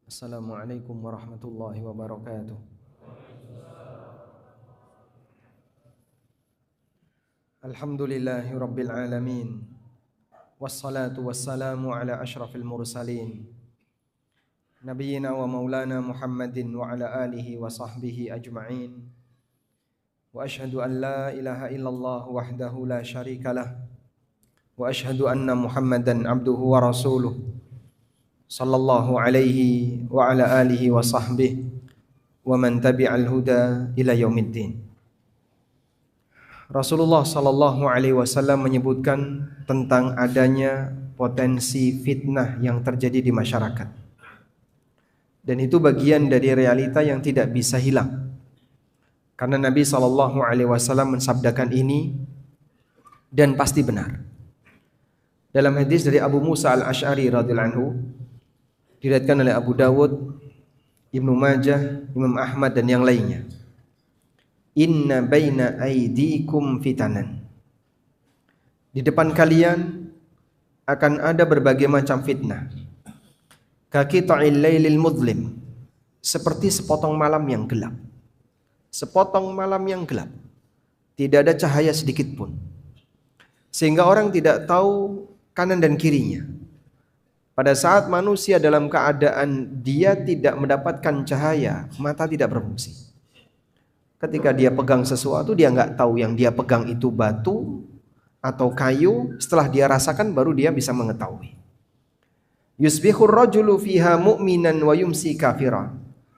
Assalamualaikum warahmatullahi wabarakatuh. Alhamdulillahi rabbil alamin. Wassalatu wassalamu ala ashrafil mursalin. Nabiyyina wa maulana Muhammadin wa ala alihi wa sahbihi ajma'in. Wa ashhadu an la ilaha illallah wahdahu la syarikalah. Wa ashhadu anna Muhammadan abduhu wa rasuluh. Sallallahu alaihi wa ala alihi wa sahbihi wa man tabi'al huda ila yaumiddin. Rasulullah sallallahu alaihi wasallam menyebutkan tentang adanya potensi fitnah yang terjadi di masyarakat. Dan itu bagian dari realita yang tidak bisa hilang. Karena Nabi sallallahu alaihi wasallam mensabdakan ini dan pasti benar. Dalam hadis dari Abu Musa al-Asy'ari radhiyallahu anhu, diriwayatkan oleh Abu Dawud, Ibnu Majah, Imam Ahmad dan yang lainnya. Inna baina aidikum fitanan. Di depan kalian akan ada berbagai macam fitnah. Kaqita'il lailil mudlim, seperti sepotong malam yang gelap. Sepotong malam yang gelap. Tidak ada cahaya sedikit pun. Sehingga orang tidak tahu kanan dan kirinya. Pada saat manusia dalam keadaan dia tidak mendapatkan cahaya, mata tidak berfungsi. Ketika dia pegang sesuatu, dia nggak tahu yang dia pegang itu batu atau kayu. Setelah dia rasakan, baru dia bisa mengetahui. Yusbihur rajulu fiha mu'minan wa yumsi kafira.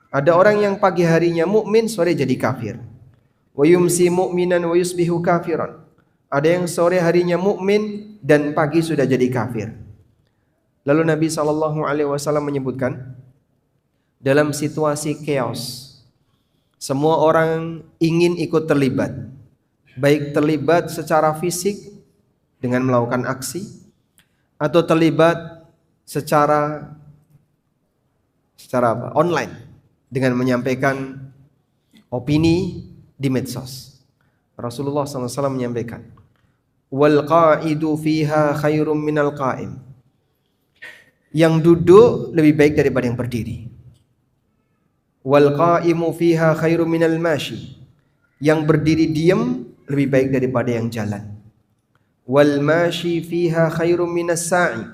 Ada orang yang pagi harinya mukmin, sore jadi kafir. Wa yumsi mu'minan wa yusbihu kafiran. Ada yang sore harinya mukmin dan pagi sudah jadi kafir. Lalu Nabi SAW menyebutkan, dalam situasi chaos, semua orang ingin ikut terlibat. Baik terlibat secara fisik dengan melakukan aksi, atau terlibat secara online dengan menyampaikan opini di medsos. Rasulullah SAW menyampaikan, wal qa'idu fiha khairum minal qa'im. Yang duduk lebih baik daripada yang berdiri. Wal qa'imu fiha khairum minal mashi. Yang berdiri diam lebih baik daripada yang jalan. Wal mashi fiha khairum minas sa'i.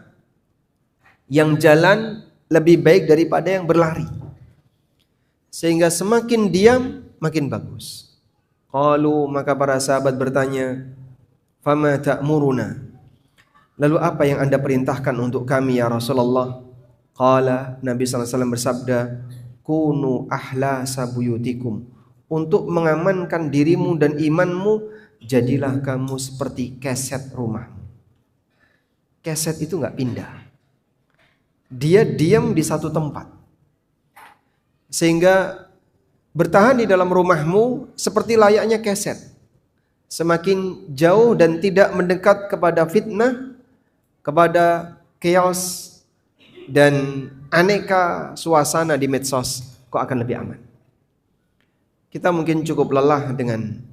Yang jalan lebih baik daripada yang berlari. Sehingga semakin diam makin bagus. Qalu, maka para sahabat bertanya, fama ta'muruna? Lalu apa yang Anda perintahkan untuk kami ya Rasulullah? Qala, Nabi SAW bersabda, kunu ahlasa buyutikum. Untuk mengamankan dirimu dan imanmu, jadilah kamu seperti keset rumahmu. Keset itu gak pindah. Dia diam di satu tempat. Sehingga bertahan di dalam rumahmu seperti layaknya keset. Semakin jauh dan tidak mendekat kepada fitnah, kepada chaos dan aneka suasana di medsos, kok akan lebih aman. Kita mungkin cukup lelah dengan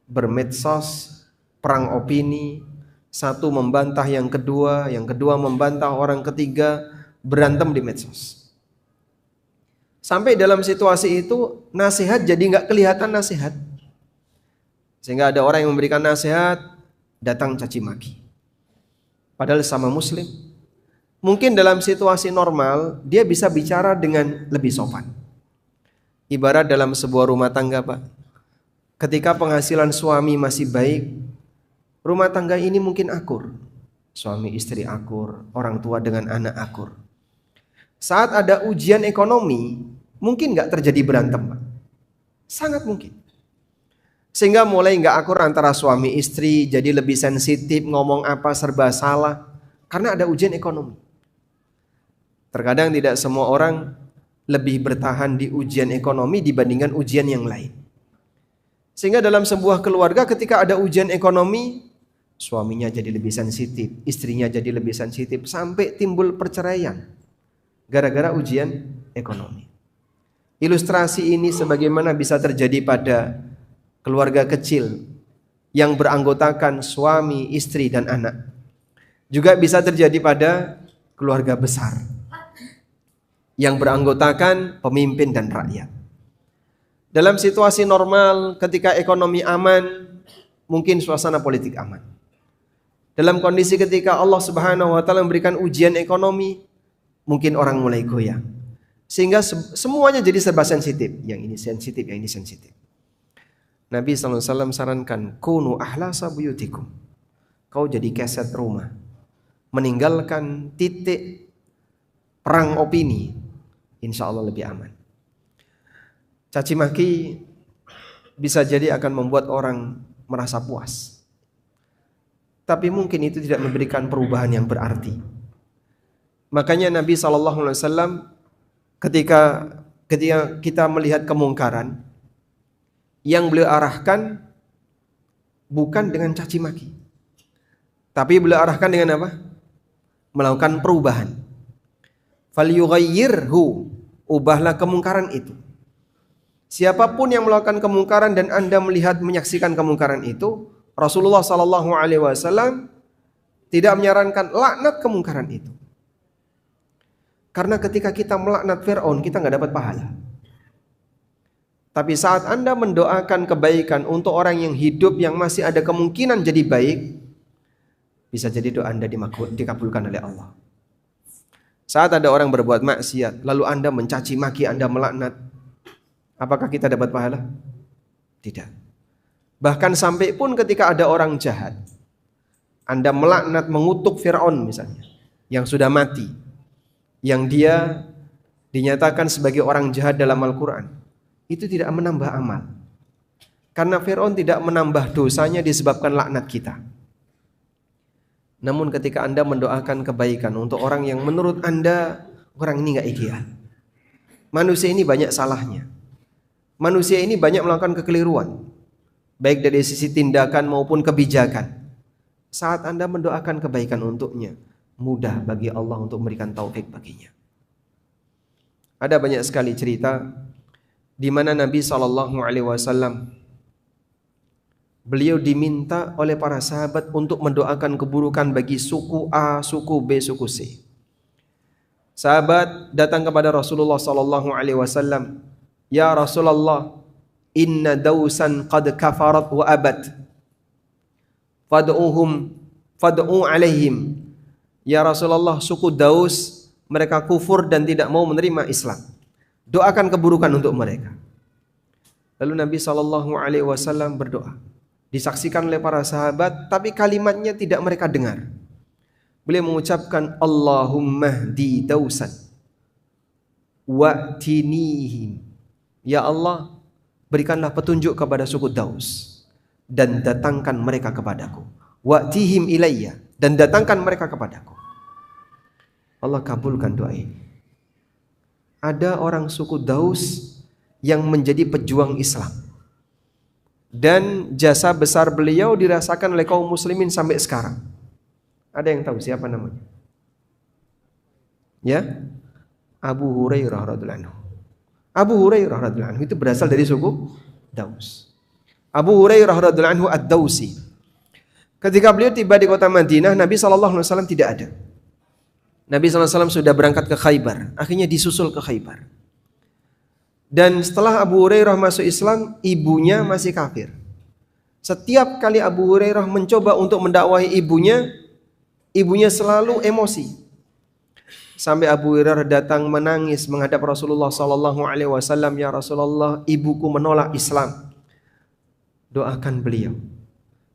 bermedsos, perang opini, satu membantah yang kedua membantah orang ketiga, berantem di medsos. Sampai dalam situasi itu nasihat jadi nggak kelihatan nasihat. Sehingga ada orang yang memberikan nasihat, datang caci maki. Padahal sama muslim. Mungkin dalam situasi normal dia bisa bicara dengan lebih sopan. Ibarat dalam sebuah rumah tangga, Pak. Ketika penghasilan suami masih baik, rumah tangga ini mungkin akur. Suami istri akur, orang tua dengan anak akur. Saat ada ujian ekonomi, mungkin gak terjadi berantem, Pak. Sangat mungkin. Sehingga mulai gak akur antara suami istri, jadi lebih sensitif, ngomong apa serba salah. Karena ada ujian ekonomi. Terkadang tidak semua orang lebih bertahan di ujian ekonomi dibandingkan ujian yang lain. Sehingga dalam sebuah keluarga ketika ada ujian ekonomi, suaminya jadi lebih sensitif, istrinya jadi lebih sensitif, sampai timbul perceraian gara-gara ujian ekonomi. Ilustrasi ini sebagaimana bisa terjadi pada keluarga kecil yang beranggotakan suami, istri, dan anak. Juga bisa terjadi pada keluarga besar yang beranggotakan pemimpin dan rakyat. Dalam situasi normal, ketika ekonomi aman, mungkin suasana politik aman. Dalam kondisi ketika Allah Subhanahu wa taala memberikan ujian ekonomi, mungkin orang mulai goyang. Sehingga semuanya jadi serba sensitif. Yang ini sensitif, yang ini sensitif. Nabi SAW sarankan, kunu ahlasa buyutikum. Kau jadi keset rumah. Meninggalkan titik perang opini. Insya Allah lebih aman. Caci maki bisa jadi akan membuat orang merasa puas. Tapi mungkin itu tidak memberikan perubahan yang berarti. Makanya Nabi SAW ketika kita melihat kemungkaran, yang beliau arahkan bukan dengan caci maki, tapi beliau arahkan dengan apa? Melakukan perubahan. Falyughayyirhu, ubahlah kemungkaran itu. Siapapun yang melakukan kemungkaran dan Anda melihat menyaksikan kemungkaran itu, Rasulullah SAW tidak menyarankan laknat kemungkaran itu. Karena ketika kita melaknat Fir'aun, kita nggak dapat pahala. Tapi saat Anda mendoakan kebaikan untuk orang yang hidup yang masih ada kemungkinan jadi baik, bisa jadi doa Anda dikabulkan oleh Allah. Saat ada orang berbuat maksiat, lalu Anda mencaci maki, Anda melaknat, apakah kita dapat pahala? Tidak. Bahkan sampai pun ketika ada orang jahat, Anda melaknat, mengutuk Fir'aun misalnya, yang sudah mati, yang dia dinyatakan sebagai orang jahat dalam Al-Quran, itu tidak menambah amal. Karena Fir'aun tidak menambah dosanya disebabkan laknat kita. Namun ketika Anda mendoakan kebaikan untuk orang yang menurut Anda orang ini gak ideal, manusia ini banyak salahnya, manusia ini banyak melakukan kekeliruan, baik dari sisi tindakan maupun kebijakan. Saat Anda mendoakan kebaikan untuknya, mudah bagi Allah untuk memberikan taufik baginya. Ada banyak sekali cerita di mana Nabi SAW beliau diminta oleh para sahabat untuk mendoakan keburukan bagi suku A, suku B, suku C. Sahabat datang kepada Rasulullah SAW, ya Rasulullah, inna dausan qad kafarat wa abad, fad'u alaihim. Ya Rasulullah, suku Daus mereka kufur dan tidak mau menerima Islam. Doakan keburukan untuk mereka. Lalu Nabi SAW berdoa. Disaksikan oleh para sahabat, tapi kalimatnya tidak mereka dengar. Beliau mengucapkan, Allahumma hdi dausan wa'tinihim. Ya Allah, berikanlah petunjuk kepada suku Daus dan datangkan mereka kepadaku. Wa'tihim ilayya, dan datangkan mereka kepadaku. Allah kabulkan doa ini. Ada orang suku Daus yang menjadi pejuang Islam, dan jasa besar beliau dirasakan oleh kaum muslimin sampai sekarang. Ada yang tahu siapa namanya? Ya, Abu Hurairah radhiyallahu anhu. Abu Hurairah radhiyallahu anhu itu berasal dari suku Daus. Abu Hurairah radhiyallahu anhu ad-Dausi. Ketika beliau tiba di kota Madinah, Nabi SAW tidak ada. Nabi SAW sudah berangkat ke Khaybar. Akhirnya disusul ke Khaybar. Dan setelah Abu Hurairah masuk Islam, ibunya masih kafir. Setiap kali Abu Hurairah mencoba untuk mendakwahi ibunya selalu emosi. Sampai Abu Hurairah datang menangis menghadap Rasulullah SAW, ya Rasulullah, ibuku menolak Islam. Doakan beliau.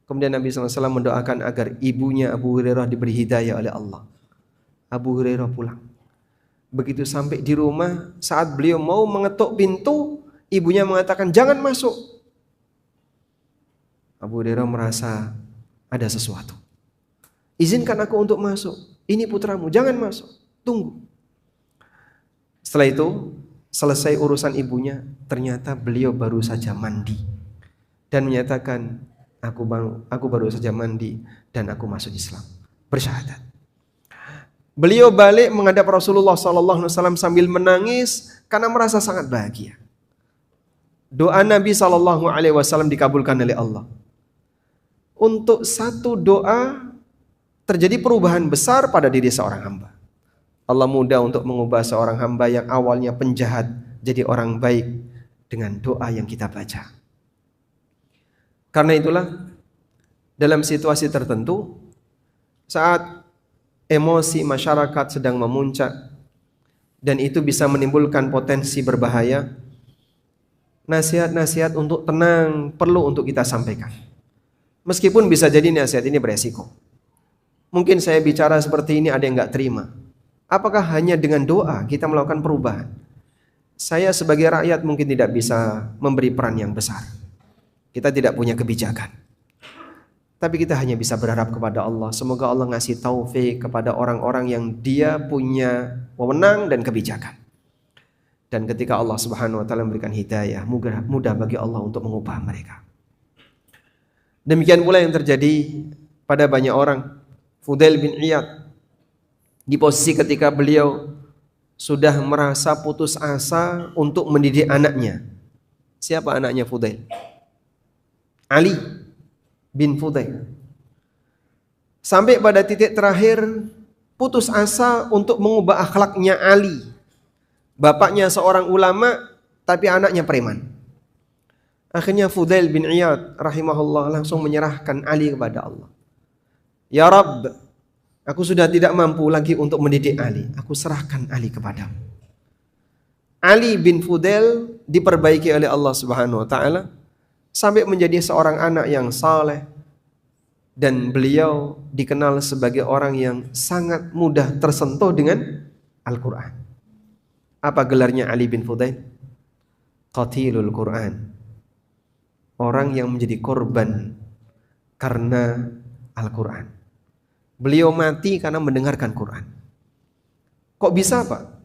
Kemudian Nabi SAW mendoakan agar ibunya Abu Hurairah diberi hidayah oleh Allah. Abu Hurairah pulang. Begitu sampai di rumah, saat beliau mau mengetuk pintu, ibunya mengatakan, jangan masuk. Abu Hurairah merasa ada sesuatu. Izinkan aku untuk masuk. Ini putramu, jangan masuk. Tunggu. Setelah itu, selesai urusan ibunya, ternyata beliau baru saja mandi. Dan menyatakan, aku baru saja mandi dan aku masuk Islam. Bersyahadat. Beliau balik menghadap Rasulullah SAW sambil menangis karena merasa sangat bahagia. Doa Nabi SAW dikabulkan oleh Allah. untuk satu doa terjadi perubahan besar pada diri seorang hamba. Allah mudah untuk mengubah seorang hamba yang awalnya penjahat jadi orang baik dengan doa yang kita baca. Karena itulah dalam situasi tertentu, saat emosi masyarakat sedang memuncak dan itu bisa menimbulkan potensi berbahaya, nasihat-nasihat untuk tenang perlu untuk kita sampaikan. Meskipun bisa jadi nasihat ini beresiko. Mungkin saya bicara seperti ini ada yang gak terima. Apakah hanya dengan doa kita melakukan perubahan? Saya sebagai rakyat mungkin tidak bisa memberi peran yang besar. Kita tidak punya kebijakan. Tapi kita hanya bisa berharap kepada Allah. Semoga Allah ngasih taufik kepada orang-orang yang dia punya wewenang dan kebijakan. Dan ketika Allah Subhanahu wa taala memberikan hidayah, mudah bagi Allah untuk mengubah mereka. Demikian pula yang terjadi pada banyak orang. Fudail bin Iyad di posisi ketika beliau sudah merasa putus asa untuk mendidik anaknya. Siapa anaknya Fudail? Ali bin Fudail. Sampai pada titik terakhir putus asa untuk mengubah akhlaknya Ali. Bapaknya seorang ulama tapi anaknya preman. Akhirnya Fudail bin Iyad rahimahullah langsung menyerahkan Ali kepada Allah. Ya Rabb, aku sudah tidak mampu lagi untuk mendidik Ali. Aku serahkan Ali kepadamu. Ali bin Fudail diperbaiki oleh Allah Subhanahu wa taala sampai menjadi seorang anak yang saleh, dan beliau dikenal sebagai orang yang sangat mudah tersentuh dengan Al-Quran. Apa gelarnya Ali bin Fudail? Qatilul Quran. Orang yang menjadi korban karena Al-Quran. Beliau mati karena mendengarkan Quran. Kok bisa Pak?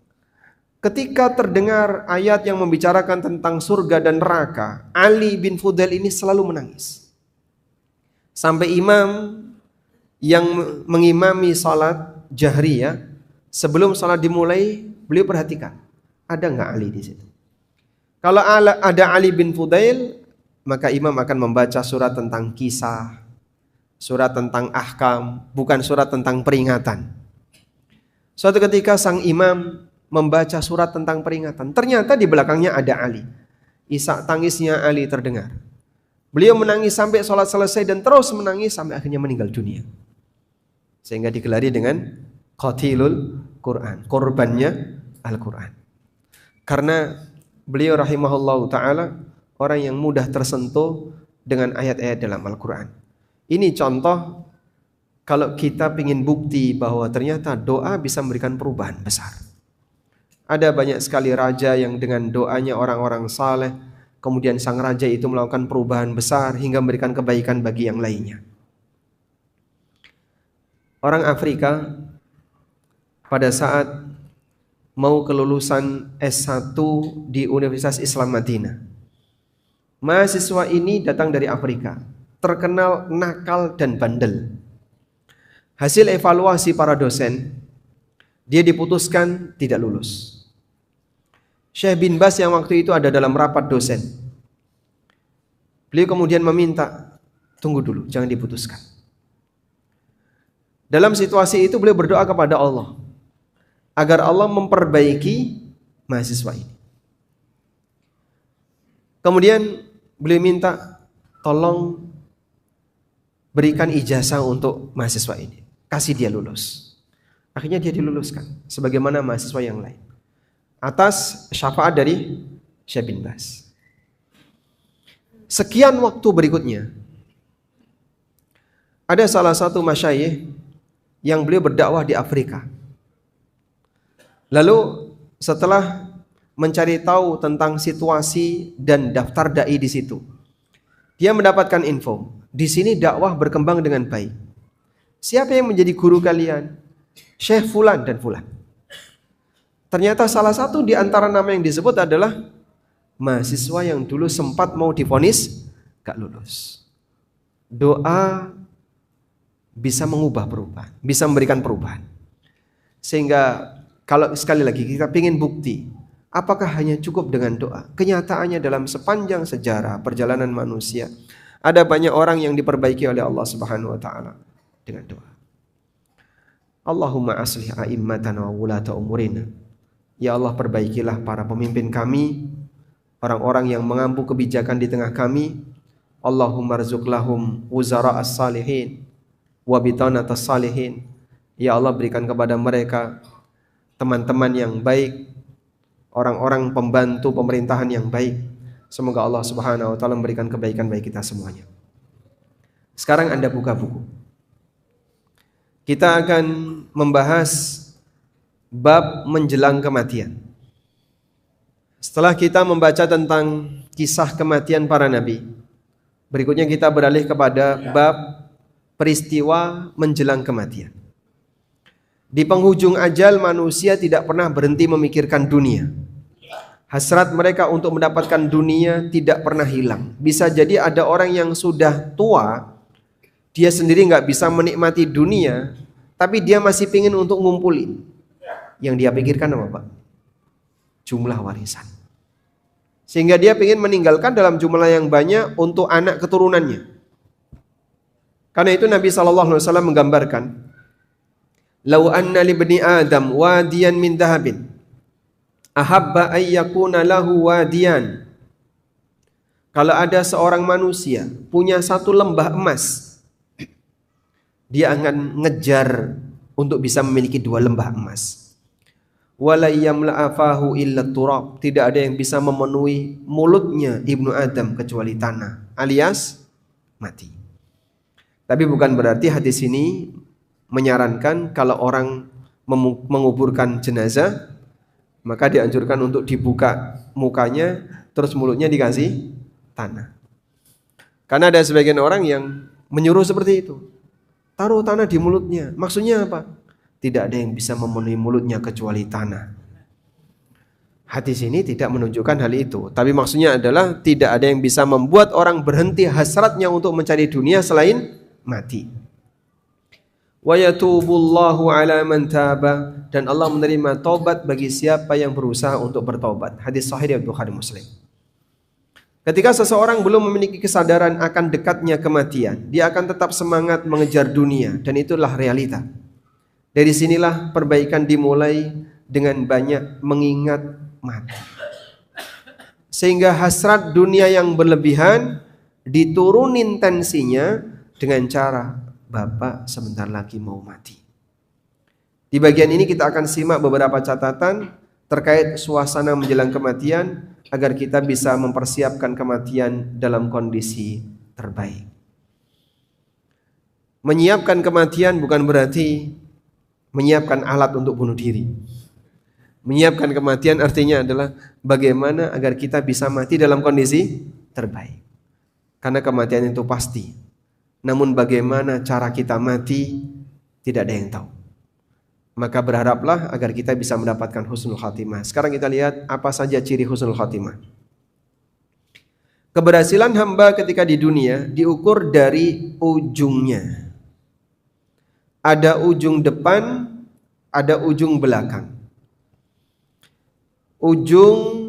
Ketika terdengar ayat yang membicarakan tentang surga dan neraka, Ali bin Fudail ini selalu menangis. Sampai imam yang mengimami salat jahriyah, sebelum salat dimulai, beliau perhatikan, ada nggak Ali di situ? Kalau ada Ali bin Fudail, maka imam akan membaca surat tentang kisah, surat tentang ahkam, bukan surat tentang peringatan. Suatu ketika sang imam membaca surat tentang peringatan, ternyata di belakangnya ada Ali. Isak tangisnya Ali terdengar. Beliau menangis sampai sholat selesai dan terus menangis sampai akhirnya meninggal dunia. Sehingga digelari dengan Qatilul Quran, korbannya Al-Quran. Karena beliau rahimahullahu ta'ala orang yang mudah tersentuh dengan ayat-ayat dalam Al-Quran. Ini contoh kalau kita ingin bukti bahwa ternyata doa bisa memberikan perubahan besar. Ada banyak sekali raja yang dengan doanya orang-orang saleh, kemudian sang raja itu melakukan perubahan besar hingga memberikan kebaikan bagi yang lainnya. Orang Afrika pada saat mau kelulusan S1 di Universitas Islam Madinah, mahasiswa ini datang dari Afrika, terkenal nakal dan bandel. Hasil evaluasi para dosen, dia diputuskan tidak lulus. Syekh bin Baz yang waktu itu ada dalam rapat dosen. Beliau kemudian meminta, tunggu dulu, jangan diputuskan. Dalam situasi itu beliau berdoa kepada Allah agar Allah memperbaiki mahasiswa ini. Kemudian beliau minta, tolong berikan ijazah untuk mahasiswa ini, kasih dia lulus. Akhirnya dia diluluskan sebagaimana mahasiswa yang lain atas syafaat dari Syekh bin Baz. Sekian waktu berikutnya, ada salah satu masyayikh yang beliau berdakwah di Afrika. Lalu setelah mencari tahu tentang situasi dan daftar dai di situ, dia mendapatkan info, di sini dakwah berkembang dengan baik. Siapa yang menjadi guru kalian? Syekh Fulan dan Fulan. Ternyata salah satu di antara nama yang disebut adalah mahasiswa yang dulu sempat mau divonis gak lulus. Doa bisa mengubah perubahan, bisa memberikan perubahan. Sehingga kalau sekali lagi kita ingin bukti, apakah hanya cukup dengan doa? Kenyataannya dalam sepanjang sejarah perjalanan manusia, Ada banyak orang yang diperbaiki oleh Allah Subhanahu wa taala dengan doa. Allahumma aslih a'immatana wa wulata umurina. Ya Allah, perbaikilah para pemimpin kami, orang-orang yang mengampu kebijakan di tengah kami. Allahumma rzuq lahum wuzara as-salihin wa bitanatas salihin. Ya Allah, berikan kepada mereka teman-teman yang baik, orang-orang pembantu pemerintahan yang baik. Semoga Allah Subhanahu wa taala memberikan kebaikan bagi kita semuanya. Sekarang Anda buka buku. Kita akan membahas bab menjelang kematian. Setelah kita membaca tentang kisah kematian para nabi, berikutnya kita beralih kepada bab peristiwa menjelang kematian. Di penghujung ajal, manusia tidak pernah berhenti memikirkan dunia. Hasrat mereka untuk mendapatkan dunia tidak pernah hilang. Bisa jadi ada orang yang sudah tua, dia sendiri nggak bisa menikmati dunia, tapi dia masih pingin untuk ngumpulin. Yang dia pikirkan apa, Pak? Jumlah warisan. Sehingga dia pingin meninggalkan dalam jumlah yang banyak untuk anak keturunannya. Karena itu Nabi SAW menggambarkan, "Lau anna li bani Adam wadiyan min dhahabin, ahabba ayyakuna lahu wadiyan." Kalau ada seorang manusia punya satu lembah emas, dia akan ngejar untuk bisa memiliki dua lembah emas. Wala yamla'afahu illa turab. Tidak ada yang bisa memenuhi mulutnya Ibnu Adam kecuali tanah, alias mati. Tapi bukan berarti hadis ini menyarankan kalau orang menguburkan jenazah, maka dianjurkan untuk dibuka mukanya, terus mulutnya dikasih tanah. Karena ada sebagian orang yang menyuruh seperti itu. Taruh tanah di mulutnya. Maksudnya apa? Tidak ada yang bisa memenuhi mulutnya kecuali tanah. Hadis ini tidak menunjukkan hal itu. Tapi maksudnya adalah tidak ada yang bisa membuat orang berhenti hasratnya untuk mencari dunia selain mati. Wa yatubullahu ala man taba, dan Allah menerima taubat bagi siapa yang berusaha untuk bertaubat. Hadis sahih riwayat Bukhari Muslim. Ketika seseorang belum memiliki kesadaran akan dekatnya kematian, dia akan tetap semangat mengejar dunia, dan itulah realita. Dari sinilah perbaikan dimulai dengan banyak mengingat mati. Sehingga hasrat dunia yang berlebihan diturunin tensinya dengan cara, Bapak sebentar lagi mau mati. Di bagian ini kita akan simak beberapa catatan terkait suasana menjelang kematian agar kita bisa mempersiapkan kematian dalam kondisi terbaik. Menyiapkan kematian bukan berarti menyiapkan alat untuk bunuh diri. Menyiapkan kematian artinya adalah bagaimana agar kita bisa mati dalam kondisi terbaik. Karena kematian itu pasti. Namun bagaimana cara kita mati tidak ada yang tahu. Maka berharaplah agar kita bisa mendapatkan husnul khatimah. Sekarang kita lihat apa saja ciri husnul khatimah. Keberhasilan hamba ketika di dunia diukur dari ujungnya. Ada ujung depan, ada ujung belakang. Ujung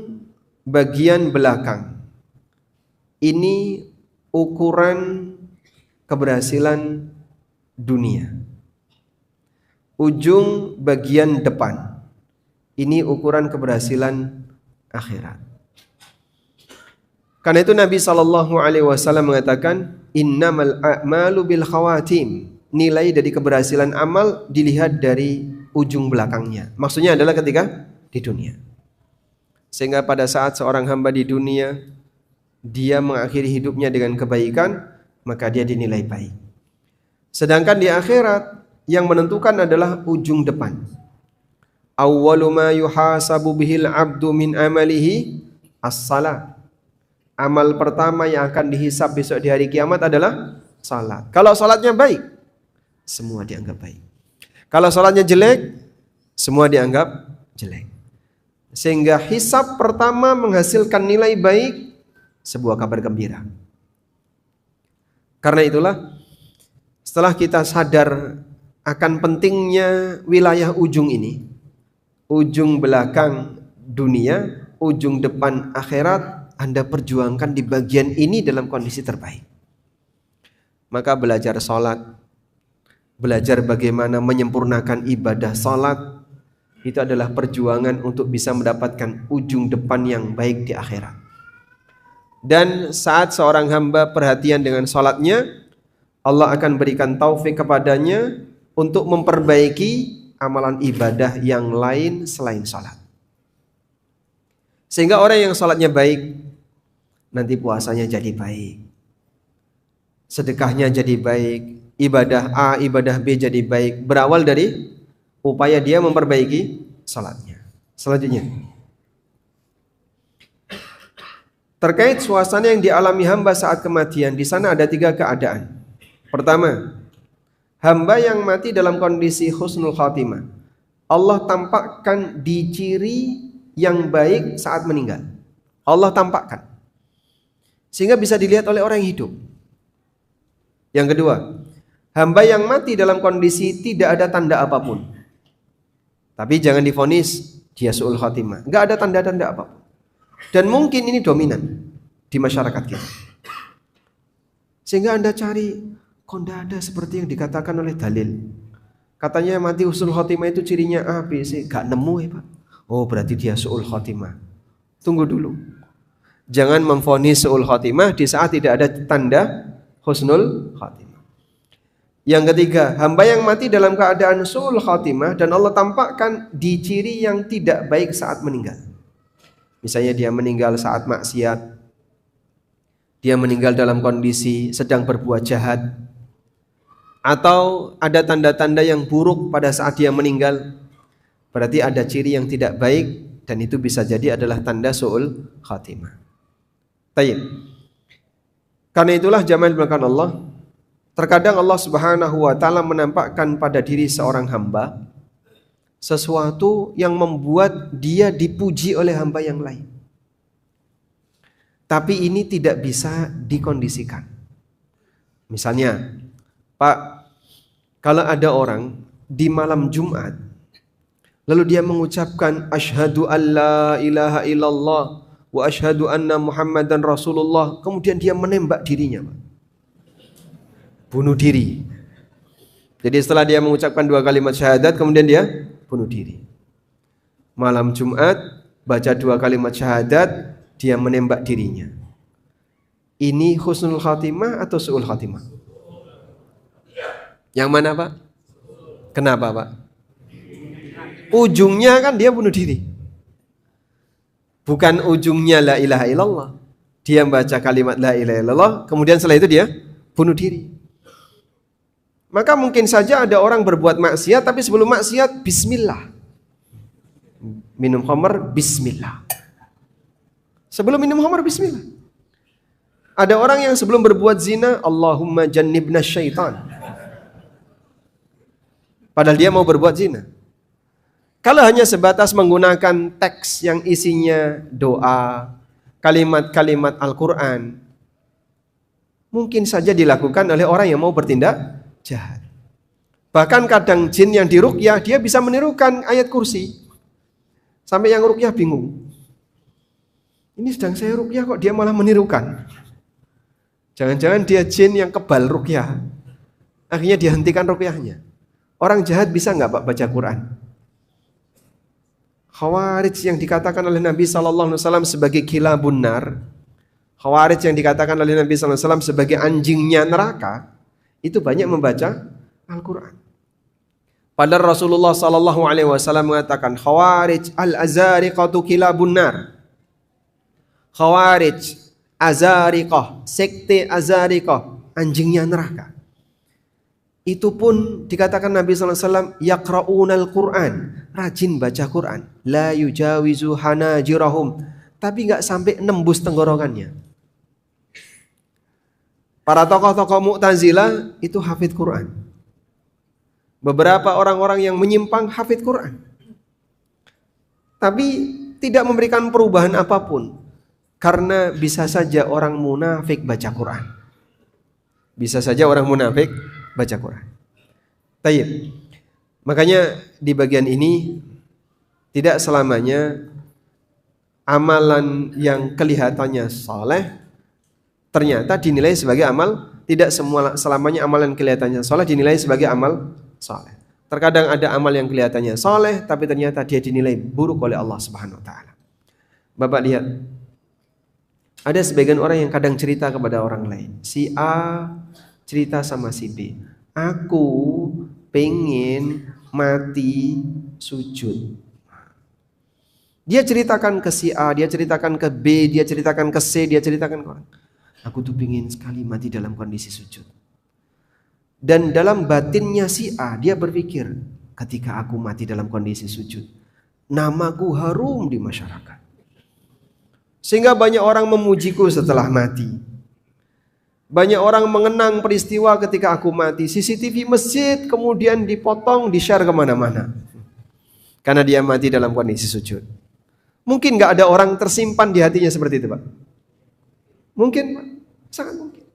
bagian belakang ini ukuran keberhasilan dunia. Ujung bagian depan ini ukuran keberhasilan akhirat. Karena itu Nabi SAW mengatakan, innamal a'malu bil khawatim. Nilai dari keberhasilan amal dilihat dari ujung belakangnya. Maksudnya adalah ketika di dunia. Sehingga pada saat seorang hamba di dunia dia mengakhiri hidupnya dengan kebaikan, maka dia dinilai baik. Sedangkan di akhirat yang menentukan adalah ujung depan. Awwalu ma yuhasabu bihil abdu min amalihi as-salat. Amal pertama yang akan dihisab besok di hari kiamat adalah salat. Kalau salatnya baik, semua dianggap baik. Kalau salatnya jelek, semua dianggap jelek. Sehingga hisab pertama menghasilkan nilai baik, sebuah kabar gembira. Karena itulah setelah kita sadar akan pentingnya wilayah ujung ini, ujung belakang dunia, ujung depan akhirat, Anda perjuangkan di bagian ini dalam kondisi terbaik. maka belajar sholat, belajar bagaimana menyempurnakan ibadah sholat, itu adalah perjuangan untuk bisa mendapatkan ujung depan yang baik di akhirat. Dan saat seorang hamba perhatian dengan sholatnya, Allah akan berikan taufik kepadanya untuk memperbaiki amalan ibadah yang lain selain sholat. Sehingga orang yang sholatnya baik, nanti puasanya jadi baik, sedekahnya jadi baik, ibadah A, ibadah B jadi baik, berawal dari upaya dia memperbaiki sholatnya. Selanjutnya, terkait suasana yang dialami hamba saat kematian, di sana ada 3 keadaan. Pertama, hamba yang mati dalam kondisi husnul khatimah, Allah tampakkan di ciri yang baik saat meninggal. Allah tampakkan, sehingga bisa dilihat oleh orang yang hidup. Yang kedua, hamba yang mati dalam kondisi tidak ada tanda apapun. Tapi jangan divonis dia su'ul khatimah, enggak ada tanda-tanda apapun. Dan mungkin ini dominan di masyarakat kita. Sehingga Anda cari, kok enggak ada seperti yang dikatakan oleh dalil. Katanya mati husnul khatimah itu cirinya A, B, C, enggak nemu ya Pak. Oh berarti dia su'ul khatimah. Tunggu dulu. Jangan memvonis su'ul khatimah di saat tidak ada tanda husnul khatimah. Yang ketiga, hamba yang mati dalam keadaan su'ul khatimah dan Allah tampakkan di ciri yang tidak baik saat meninggal. Misalnya dia meninggal saat maksiat, dia meninggal dalam kondisi sedang berbuat jahat, atau ada tanda-tanda yang buruk pada saat dia meninggal, berarti ada ciri yang tidak baik, dan itu bisa jadi adalah tanda su'ul khatimah. Tayyib. Karena itulah jamaah dimulakan Allah, terkadang Allah Subhanahu wa taala menampakkan pada diri seorang hamba sesuatu yang membuat dia dipuji oleh hamba yang lain. Tapi ini tidak bisa dikondisikan. Misalnya, Pak, kalau ada orang di malam Jumat lalu dia mengucapkan asyhadu alla ilaha illallah wa asyhadu anna Muhammadan Rasulullah, kemudian dia menembak dirinya, bunuh diri. Jadi setelah dia mengucapkan 2 kalimat syahadat, kemudian dia bunuh diri. Malam Jumat baca 2 kalimat syahadat, dia menembak dirinya. Ini husnul khatimah atau su'ul khatimah? Yang mana Pak? Kenapa Pak? Ujungnya kan dia bunuh diri. Bukan ujungnya la ilaha illallah. Dia baca kalimat la ilaha illallah, kemudian setelah itu dia bunuh diri. Maka mungkin saja ada orang berbuat maksiat, tapi sebelum maksiat bismillah. Minum khamar bismillah. Sebelum minum khamar bismillah. Ada orang yang sebelum berbuat zina, Allahumma jannibna syaitan. Padahal dia mau berbuat zina. Kalau hanya sebatas menggunakan teks yang isinya doa, kalimat-kalimat Al-Quran, mungkin saja dilakukan oleh orang yang mau bertindak jahat. Bahkan kadang jin yang diruqyah, dia bisa menirukan ayat kursi. Sampai yang ruqyah bingung. Ini sedang saya ruqyah kok dia malah menirukan. Jangan-jangan dia jin yang kebal ruqyah. Akhirnya dihentikan ruqyahnya. Orang jahat bisa nggak Pak baca Quran? Khawarij yang dikatakan oleh Nabi SAW sebagai kilabun nar, Khawarij yang dikatakan oleh Nabi SAW sebagai anjingnya neraka, itu banyak membaca Al-Quran. Padahal Rasulullah SAW mengatakan Khawarij al-azariqatu kilabun nar. Khawarij, azariqah, sekte azariqah, anjingnya neraka. Itu pun dikatakan Nabi SAW yaqra'unal Qur'an, rajin baca Quran, la yujawizu hanajirahum, tapi enggak sampai nembus tenggorokannya. Para tokoh-tokoh Mu'tazilah itu hafid Quran. Beberapa orang-orang yang menyimpang hafid Quran, tapi tidak memberikan perubahan apapun, karena bisa saja orang munafik baca Quran. Bisa saja orang munafik baca Quran. Tayyib. Makanya di bagian ini tidak selamanya amalan yang kelihatannya saleh ternyata dinilai sebagai amal tidak selamanya amal yang kelihatannya soleh dinilai sebagai amal soleh. Terkadang ada amal yang kelihatannya soleh, tapi ternyata dia dinilai buruk oleh Allah Subhanahu Wa Taala. Bapak lihat, ada sebagian orang yang kadang cerita kepada orang lain. Si A cerita sama si B, aku pengen mati sujud. Dia ceritakan ke si A, dia ceritakan ke B, dia ceritakan ke C, dia ceritakan ke orang. Aku tuh pengen sekali mati dalam kondisi sujud. Dan dalam batinnya si A, dia berpikir, ketika aku mati dalam kondisi sujud, namaku harum di masyarakat. Sehingga banyak orang memujiku setelah mati. Banyak orang mengenang peristiwa ketika aku mati. CCTV masjid kemudian dipotong, di-share kemana-mana. Karena dia mati dalam kondisi sujud. Mungkin gak ada orang tersimpan di hatinya seperti itu, Pak? Mungkin, Pak. Sangat mungkin.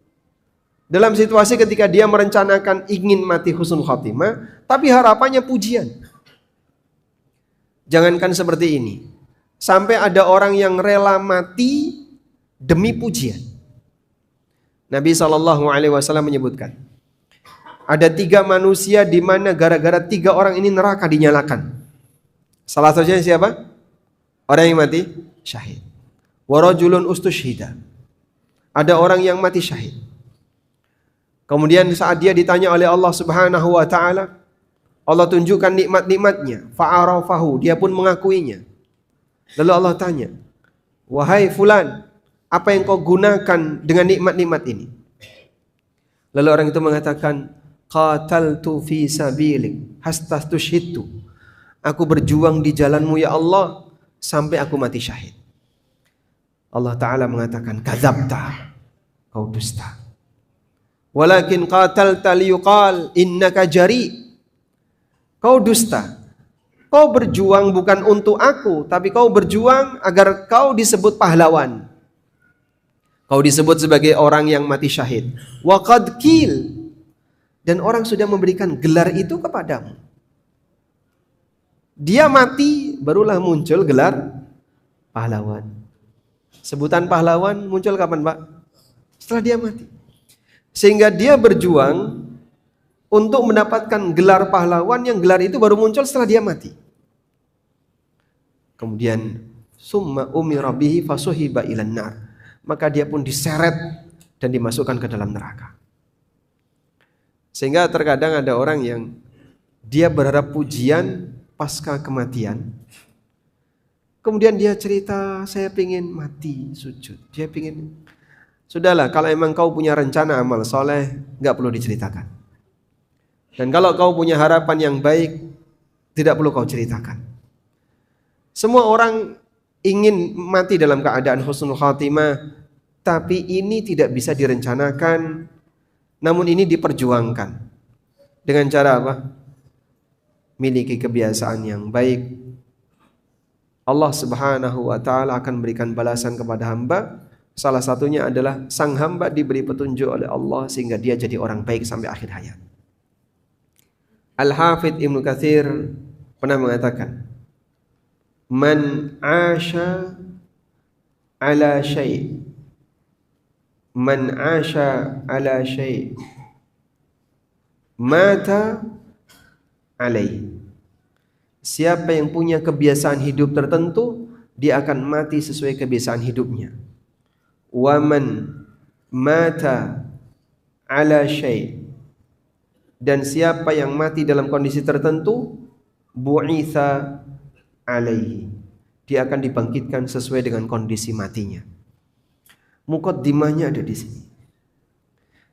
Dalam situasi ketika dia merencanakan ingin mati husnul khatimah, tapi harapannya pujian. Jangankan seperti ini. Sampai ada orang yang rela mati demi pujian. Nabi SAW menyebutkan, ada 3 manusia di mana gara-gara 3 orang ini neraka dinyalakan. Salah satunya siapa? Orang yang mati syahid. Warajulun ustushhida. Ada orang yang mati syahid. Kemudian saat dia ditanya oleh Allah Subhanahu Wa Taala, Allah tunjukkan nikmat-nikmatnya. Fa'arafahu, dia pun mengakuinya. Lalu Allah tanya, wahai fulan, apa yang kau gunakan dengan nikmat-nikmat ini? Lalu orang itu mengatakan, qataltu fi sabilik hastastushhidtu. Aku berjuang di jalanmu ya Allah sampai aku mati syahid. Allah Ta'ala mengatakan, kadzabta, kau dusta. Walakin qatalta liyuqal innaka jari. Kau dusta. Kau berjuang bukan untuk aku, tapi kau berjuang agar kau disebut pahlawan. Kau disebut sebagai orang yang mati syahid. Wa qad qil. Dan orang sudah memberikan gelar itu kepadamu. Dia mati, barulah muncul gelar pahlawan. Sebutan pahlawan muncul kapan, Pak? Setelah dia mati. Sehingga dia berjuang untuk mendapatkan gelar pahlawan, yang gelar itu baru muncul setelah dia mati. Kemudian summa umira bihi fasuhiba ilan nar. Maka dia pun diseret dan dimasukkan ke dalam neraka. Sehingga terkadang ada orang yang dia berharap pujian pasca kematian. Kemudian dia cerita, saya pengen mati sujud. Dia pengen. Sudahlah, kalau emang kau punya rencana amal soleh, gak perlu diceritakan. Dan kalau kau punya harapan yang baik, tidak perlu kau ceritakan. Semua orang ingin mati dalam keadaan husnul khatimah, tapi ini tidak bisa direncanakan, namun ini diperjuangkan. Dengan cara apa? Miliki kebiasaan yang baik. Allah Subhanahu Wa Taala akan berikan balasan kepada hamba. Salah satunya adalah sang hamba diberi petunjuk oleh Allah sehingga dia jadi orang baik sampai akhir hayat. Al-Hafidh Ibnu Katsir pernah mengatakan, man asha ala syai' man asha ala syai' mata alaih. Siapa yang punya kebiasaan hidup tertentu, dia akan mati sesuai kebiasaan hidupnya. Wa man mata ala syai', dan siapa yang mati dalam kondisi tertentu, bu'itha alaihi, dia akan dibangkitkan sesuai dengan kondisi matinya. Muqaddimahnya ada di sini.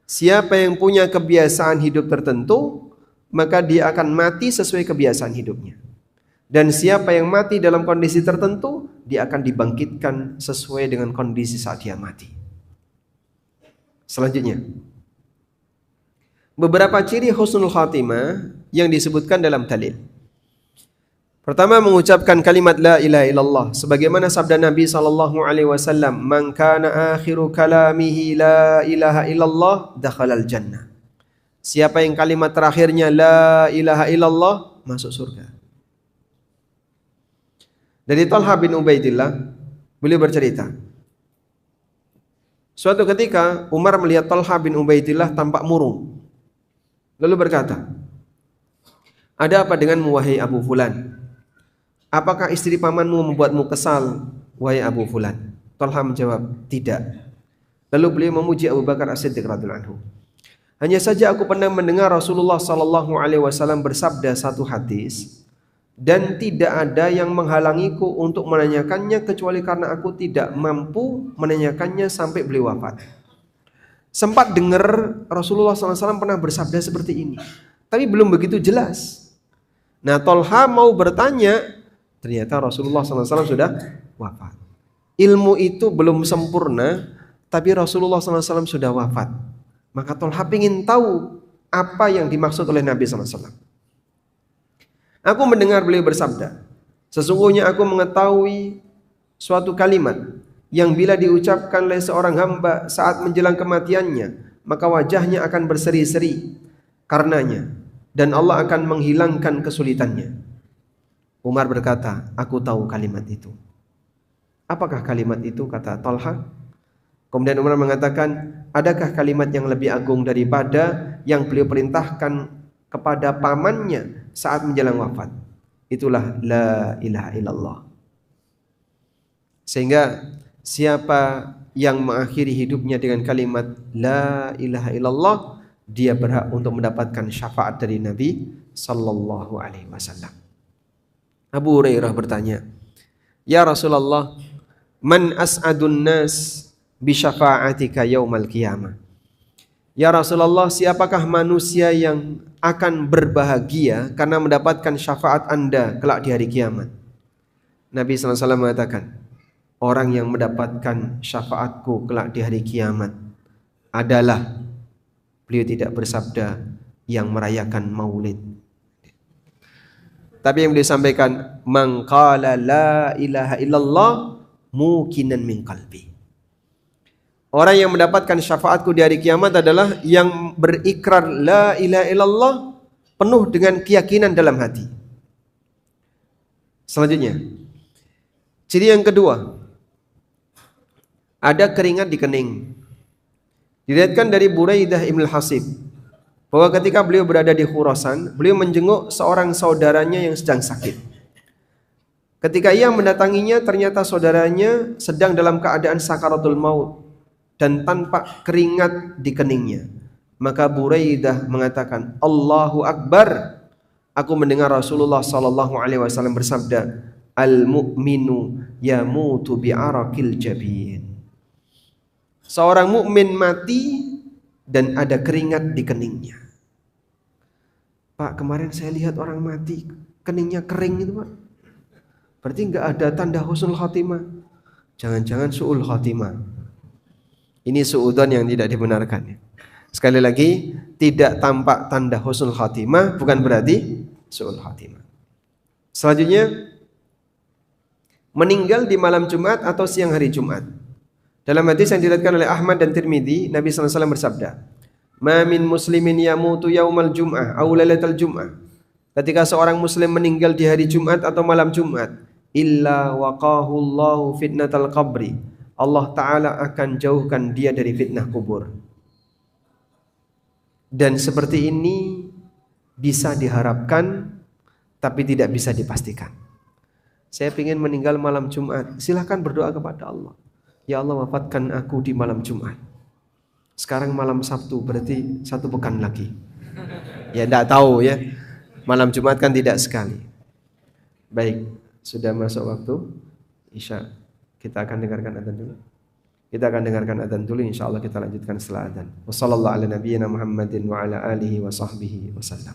Siapa yang punya kebiasaan hidup tertentu, maka dia akan mati sesuai kebiasaan hidupnya. Dan siapa yang mati dalam kondisi tertentu, dia akan dibangkitkan sesuai dengan kondisi saat dia mati. Selanjutnya, beberapa ciri husnul khatimah yang disebutkan dalam dalil. Pertama, mengucapkan kalimat la ilaha illallah, sebagaimana sabda Nabi SAW, man kana akhiru kalamihi la ilaha illallah dakhalal jannah. Siapa yang kalimat terakhirnya la ilaha illallah, masuk surga. Dari Talha bin Ubaidillah, beliau bercerita, Suatu ketika Umar melihat Talha bin Ubaidillah tampak murung. Lalu berkata, "Ada apa denganmu wahai Abu Fulan? Apakah istri pamanmu membuatmu kesal wahai Abu Fulan?" Talha menjawab, "Tidak." Lalu beliau memuji Abu Bakar As-Siddiq radhiyallahu anhu. "Hanya saja aku pernah mendengar Rasulullah sallallahu alaihi wasallam bersabda satu hadis, dan tidak ada yang menghalangiku untuk menanyakannya kecuali karena aku tidak mampu menanyakannya sampai beliau wafat." Sempat dengar Rasulullah SAW pernah bersabda seperti ini, tapi belum begitu jelas. Nah, Tolha mau bertanya, ternyata Rasulullah SAW sudah wafat. Ilmu itu belum sempurna, tapi Rasulullah SAW sudah wafat. Maka Tolha ingin tahu apa yang dimaksud oleh Nabi SAW. "Aku mendengar beliau bersabda, sesungguhnya aku mengetahui suatu kalimat yang bila diucapkan oleh seorang hamba saat menjelang kematiannya, maka wajahnya akan berseri-seri karenanya, dan Allah akan menghilangkan kesulitannya." Umar berkata, "Aku tahu kalimat itu." "Apakah kalimat itu?" kata Talha. Kemudian Umar mengatakan, "Adakah kalimat yang lebih agung daripada yang beliau perintahkan kepada pamannya saat menjelang wafat? Itulah la ilaha illallah." Sehingga siapa yang mengakhiri hidupnya dengan kalimat la ilaha illallah, dia berhak untuk mendapatkan syafaat dari Nabi sallallahu alaihi wasallam. Abu Hurairah bertanya, "Ya Rasulullah, man as'adun nas bi syafa'atika yaumal qiyamah?" Ya Rasulullah, siapakah manusia yang akan berbahagia karena mendapatkan syafaat Anda kelak di hari kiamat? Nabi sallallahu alaihi wasallam mengatakan, orang yang mendapatkan syafaatku kelak di hari kiamat adalah, beliau tidak bersabda yang merayakan maulid, tapi yang beliau sampaikan, man qala la ilaha illallah mukinan min qalbi. Orang yang mendapatkan syafaatku di hari kiamat adalah yang berikrar la ilaha illallah penuh dengan keyakinan dalam hati. Selanjutnya, ciri yang kedua, ada keringat di kening. Diriwayatkan dari Buraidah Ibn Hasib bahwa ketika beliau berada di Khurasan, beliau menjenguk seorang saudaranya yang sedang sakit. Ketika ia mendatanginya, ternyata saudaranya sedang dalam keadaan sakaratul maut dan tampak keringat di keningnya. Maka Buraidah mengatakan, "Allahu Akbar. Aku mendengar Rasulullah sallallahu alaihi wasallam bersabda, al-mu'minu yamutu bi'arakil jabin." Seorang mukmin mati dan ada keringat di keningnya. "Pak, kemarin saya lihat orang mati keningnya kering itu, Pak. Berarti enggak ada tanda husnul khatimah." Jangan-jangan su'ul khatimah. Ini su'udon yang tidak dibenarkan. Sekali lagi, tidak tampak tanda husnul khatimah bukan berarti su'ul khatimah. Selanjutnya, meninggal di malam Jumat atau siang hari Jumat. Dalam hadis yang diriwayatkan oleh Ahmad dan Tirmidzi, Nabi sallallahu alaihi wasallam bersabda, "Ma min muslimin yamutu yaumal jum'ah aw lailatal jum'ah." Ketika seorang muslim meninggal di hari Jumat atau malam Jumat, illa waqahu Allahu fitnatal qabri. Allah taala akan jauhkan dia dari fitnah kubur. Dan seperti ini bisa diharapkan tapi tidak bisa dipastikan. Saya ingin meninggal malam Jumat, silahkan berdoa kepada Allah. Ya Allah, wafatkan aku di malam Jumat. Sekarang malam Sabtu, berarti satu pekan lagi. Ya tidak tahu ya. Malam Jumat kan tidak sekali. Baik, sudah masuk waktu Isya. Kita akan dengarkan adzan dulu. Kita akan dengarkan adzan dulu, insyaallah kita lanjutkan setelah adzan. Wassallallahu ala nabiyyina Muhammadin wa ala alihi wa sahbihi wasallam.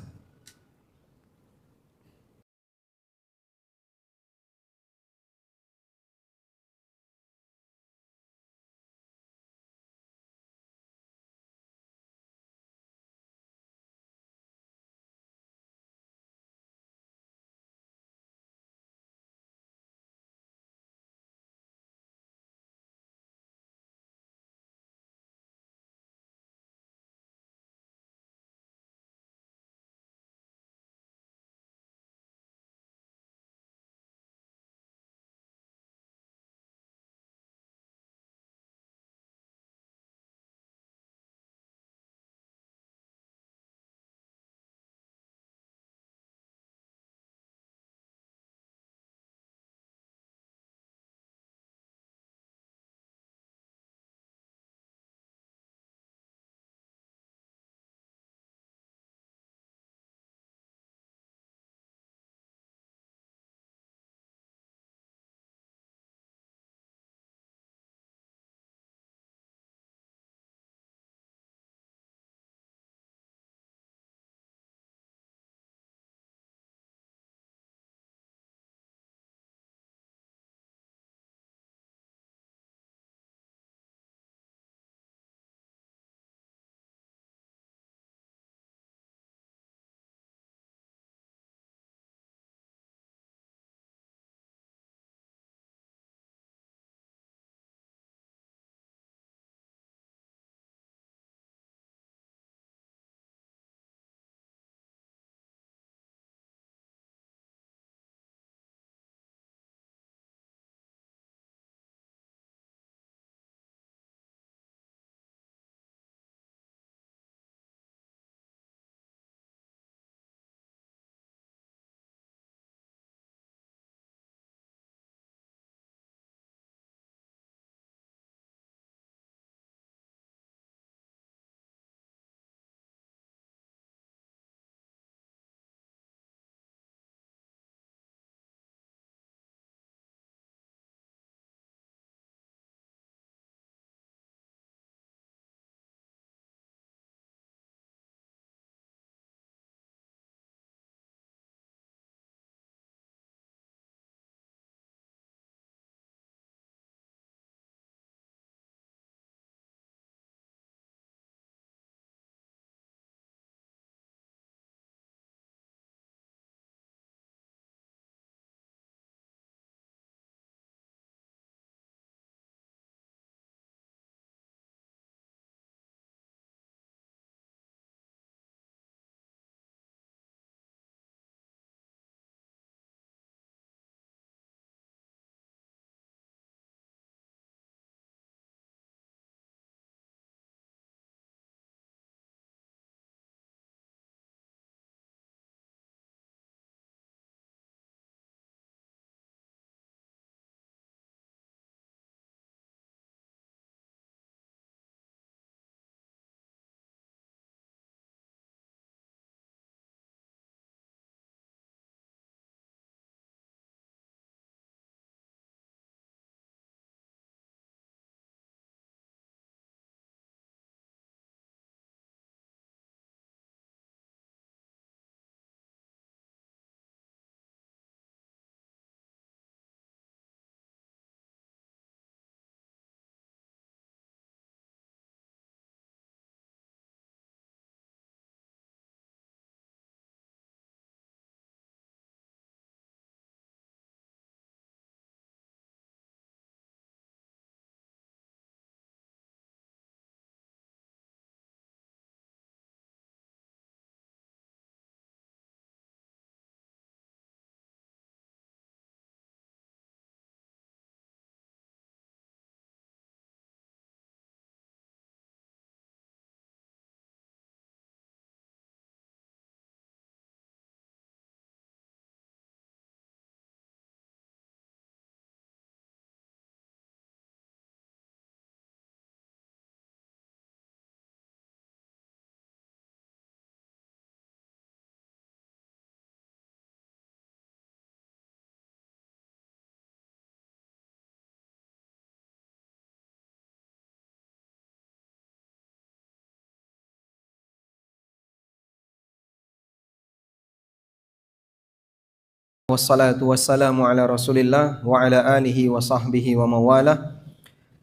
Wassalatu wassalamu ala Rasulillah wa ala alihi wa sahbihi wa mawalah.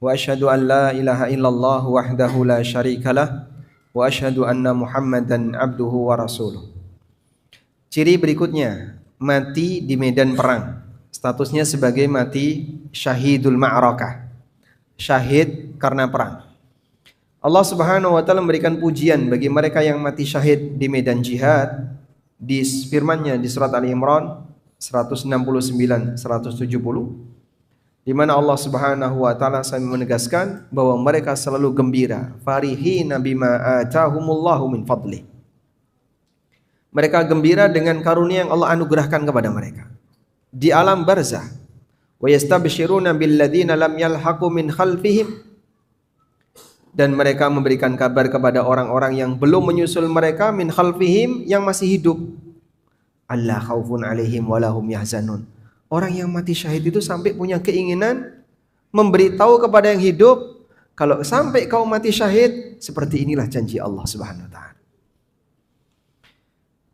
Wa asyhadu an la ilaha illallah wahdahu la syarikalah wa asyhadu anna Muhammadan abduhu wa rasuluh. Ciri berikutnya, mati di medan perang. Statusnya sebagai mati syahidul ma'rakah. Syahid karena perang. Allah Subhanahu wa taala memberikan pujian bagi mereka yang mati syahid di medan jihad di firman-Nya di surat Ali Imran 169 170, di mana Allah Subhanahu wa taala sambil menegaskan bahwa mereka selalu gembira, farihina bima atahumullahu min fadli. Mereka gembira dengan karunia yang Allah anugerahkan kepada mereka di alam barzah. Wa yastabshiruna billadzina lam yalhaqu min khalfihim, dan mereka memberikan kabar kepada orang-orang yang belum menyusul mereka min khalfihim, yang masih hidup. Allah khaufun alaihim walahum yahzanun. Orang yang mati syahid itu sampai punya keinginan memberitahu kepada yang hidup, kalau sampai kau mati syahid, seperti inilah janji Allah Subhanahu wa taala.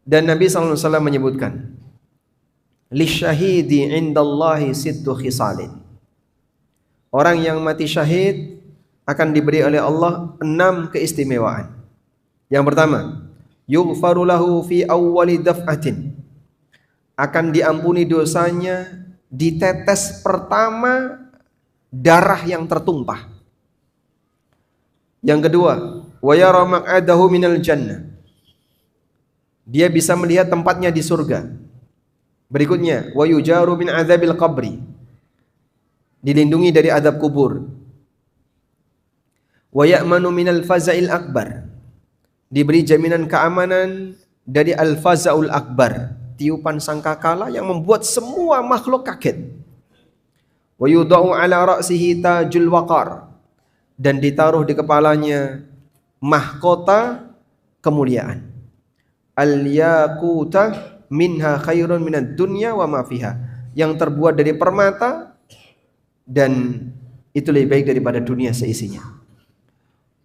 Dan Nabi sallallahu alaihi wasallam menyebutkan, lisyahidi indallahi sittu khisalin. Orang yang mati syahid akan diberi oleh Allah 6 keistimewaan. Yang pertama, yughfaru lahu fi awwali daf'atin. Akan diampuni dosanya di tetes pertama darah yang tertumpah. Yang kedua, wa yara maq'adahu minal jannah. Dia bisa melihat tempatnya di surga. Berikutnya, wa yujaru min adzabil qabri. Dilindungi dari azab kubur. Wa ya'manu minal faza'il akbar. Diberi jaminan keamanan dari al-faza'ul akbar, tiupan sangkakala yang membuat semua makhluk kaget. Wa yudau ala ra'sihi tajul waqar, dan ditaruh di kepalanya mahkota kemuliaan. Al-yaquta minha khairun minad dunya wa ma fiha, yang terbuat dari permata dan itu lebih baik daripada dunia seisinya.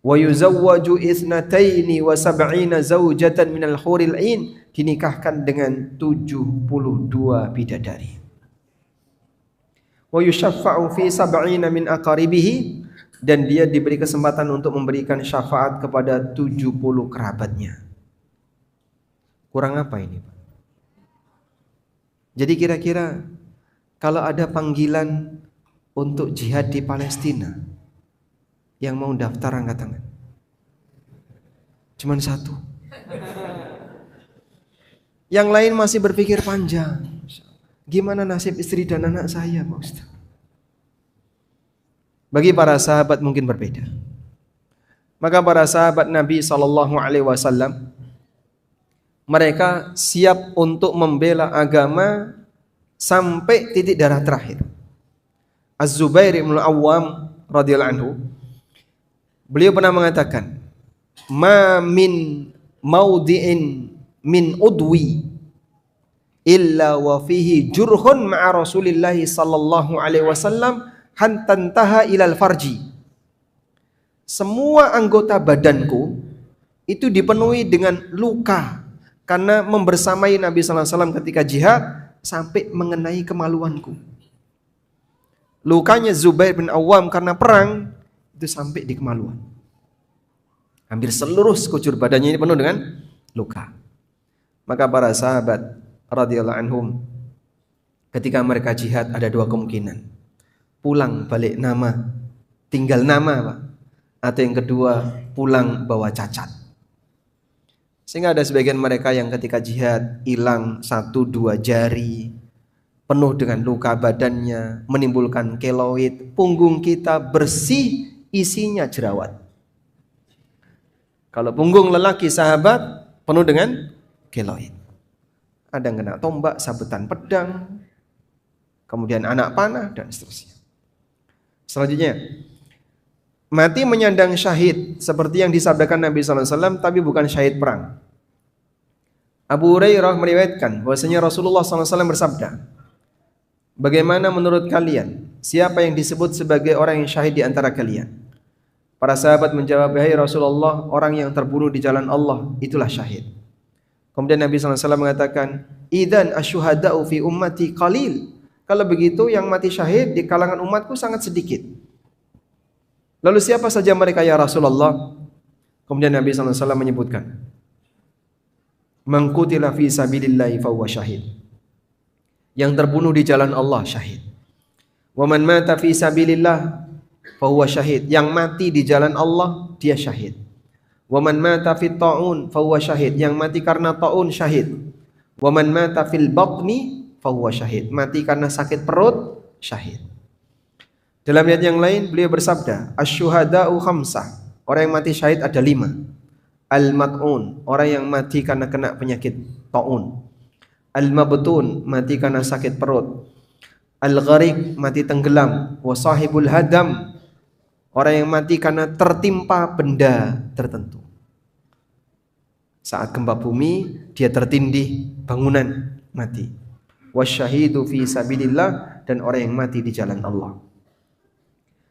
Wa yuzawwaju isnataini wa sab'ina zawjatan minal huril ain, dinikahkan dengan 72 bidadari. Wa yushaffa'u fi sab'ina min aqaribihi, dan dia diberi kesempatan untuk memberikan syafaat kepada 70 kerabatnya. Kurang apa ini, Pak? Jadi kira-kira kalau ada panggilan untuk jihad di Palestina, yang mau daftar angkat tangan. Cuman 1. Yang lain masih berpikir panjang. Gimana nasib istri dan anak saya, Pak Ustaz? Bagi para sahabat mungkin berbeda. Maka para sahabat Nabi SAW, mereka siap untuk membela agama sampai titik darah terakhir. Az-Zubair bin Awwam radhiyallahu anhu, beliau pernah mengatakan, ma min maudi'in min udwi illa wa fihi jurhun ma'a Rasulillah sallallahu alaihi wasallam hantantaha ilal farji. Semua anggota badanku itu dipenuhi dengan luka karena membersamai Nabi sallallahu alaihi wasallam ketika jihad sampai mengenai kemaluanku. Lukanya Zubair bin Awwam karena perang itu sampai di kemaluan. Hampir seluruh sekujur badannya ini penuh dengan luka. Maka para sahabat radhiyallahu anhum, ketika mereka jihad ada 2 kemungkinan. Pulang balik nama, tinggal nama, Pak. Atau yang kedua, pulang bawa cacat. Sehingga ada sebagian mereka yang ketika jihad hilang 1-2 jari, penuh dengan luka badannya, menimbulkan keloid, punggung kita bersih, isinya jerawat. Kalau punggung lelaki sahabat penuh dengan keloid. Ada yang kena tombak, sabetan pedang, kemudian anak panah dan seterusnya. Selanjutnya, mati menyandang syahid seperti yang disabdakan Nabi SAW, tapi bukan syahid perang. Abu Hurairah meriwayatkan bahwasanya Rasulullah SAW bersabda, bagaimana menurut kalian siapa yang disebut sebagai orang yang syahid di antara kalian? Para sahabat menjawab, hai Rasulullah, orang yang terbunuh di jalan Allah itulah syahid. Kemudian Nabi SAW mengatakan, idzan asyuhada'u fi ummati qalil. Kalau begitu yang mati syahid di kalangan umatku sangat sedikit. Lalu siapa saja mereka ya Rasulullah? Kemudian Nabi SAW menyebutkan, man qutila fi sabilillahi fahuwa syahid. Yang terbunuh di jalan Allah syahid. Wa man mata fi sabilillah fahuwa syahid. Yang mati di jalan Allah dia syahid. Wa man mata fit ta'un fahuwa syahid. Yang mati karena ta'un syahid. Wa man mata fil batni fahuwa syahid. Mati karena sakit perut syahid. Dalam ayat yang lain beliau bersabda, asy-syuhada'u khamsah. Orang yang mati syahid ada 5. Al-mat'un, orang yang mati karena kena penyakit ta'un. Al-mabtun, mati karena sakit perut. Al-gharik, mati tenggelam. Wa sahibul hadam, orang yang mati karena tertimpa benda tertentu. Saat gempa bumi, dia tertindih bangunan, mati. Wasyahidu fi sabilillah, dan orang yang mati di jalan Allah.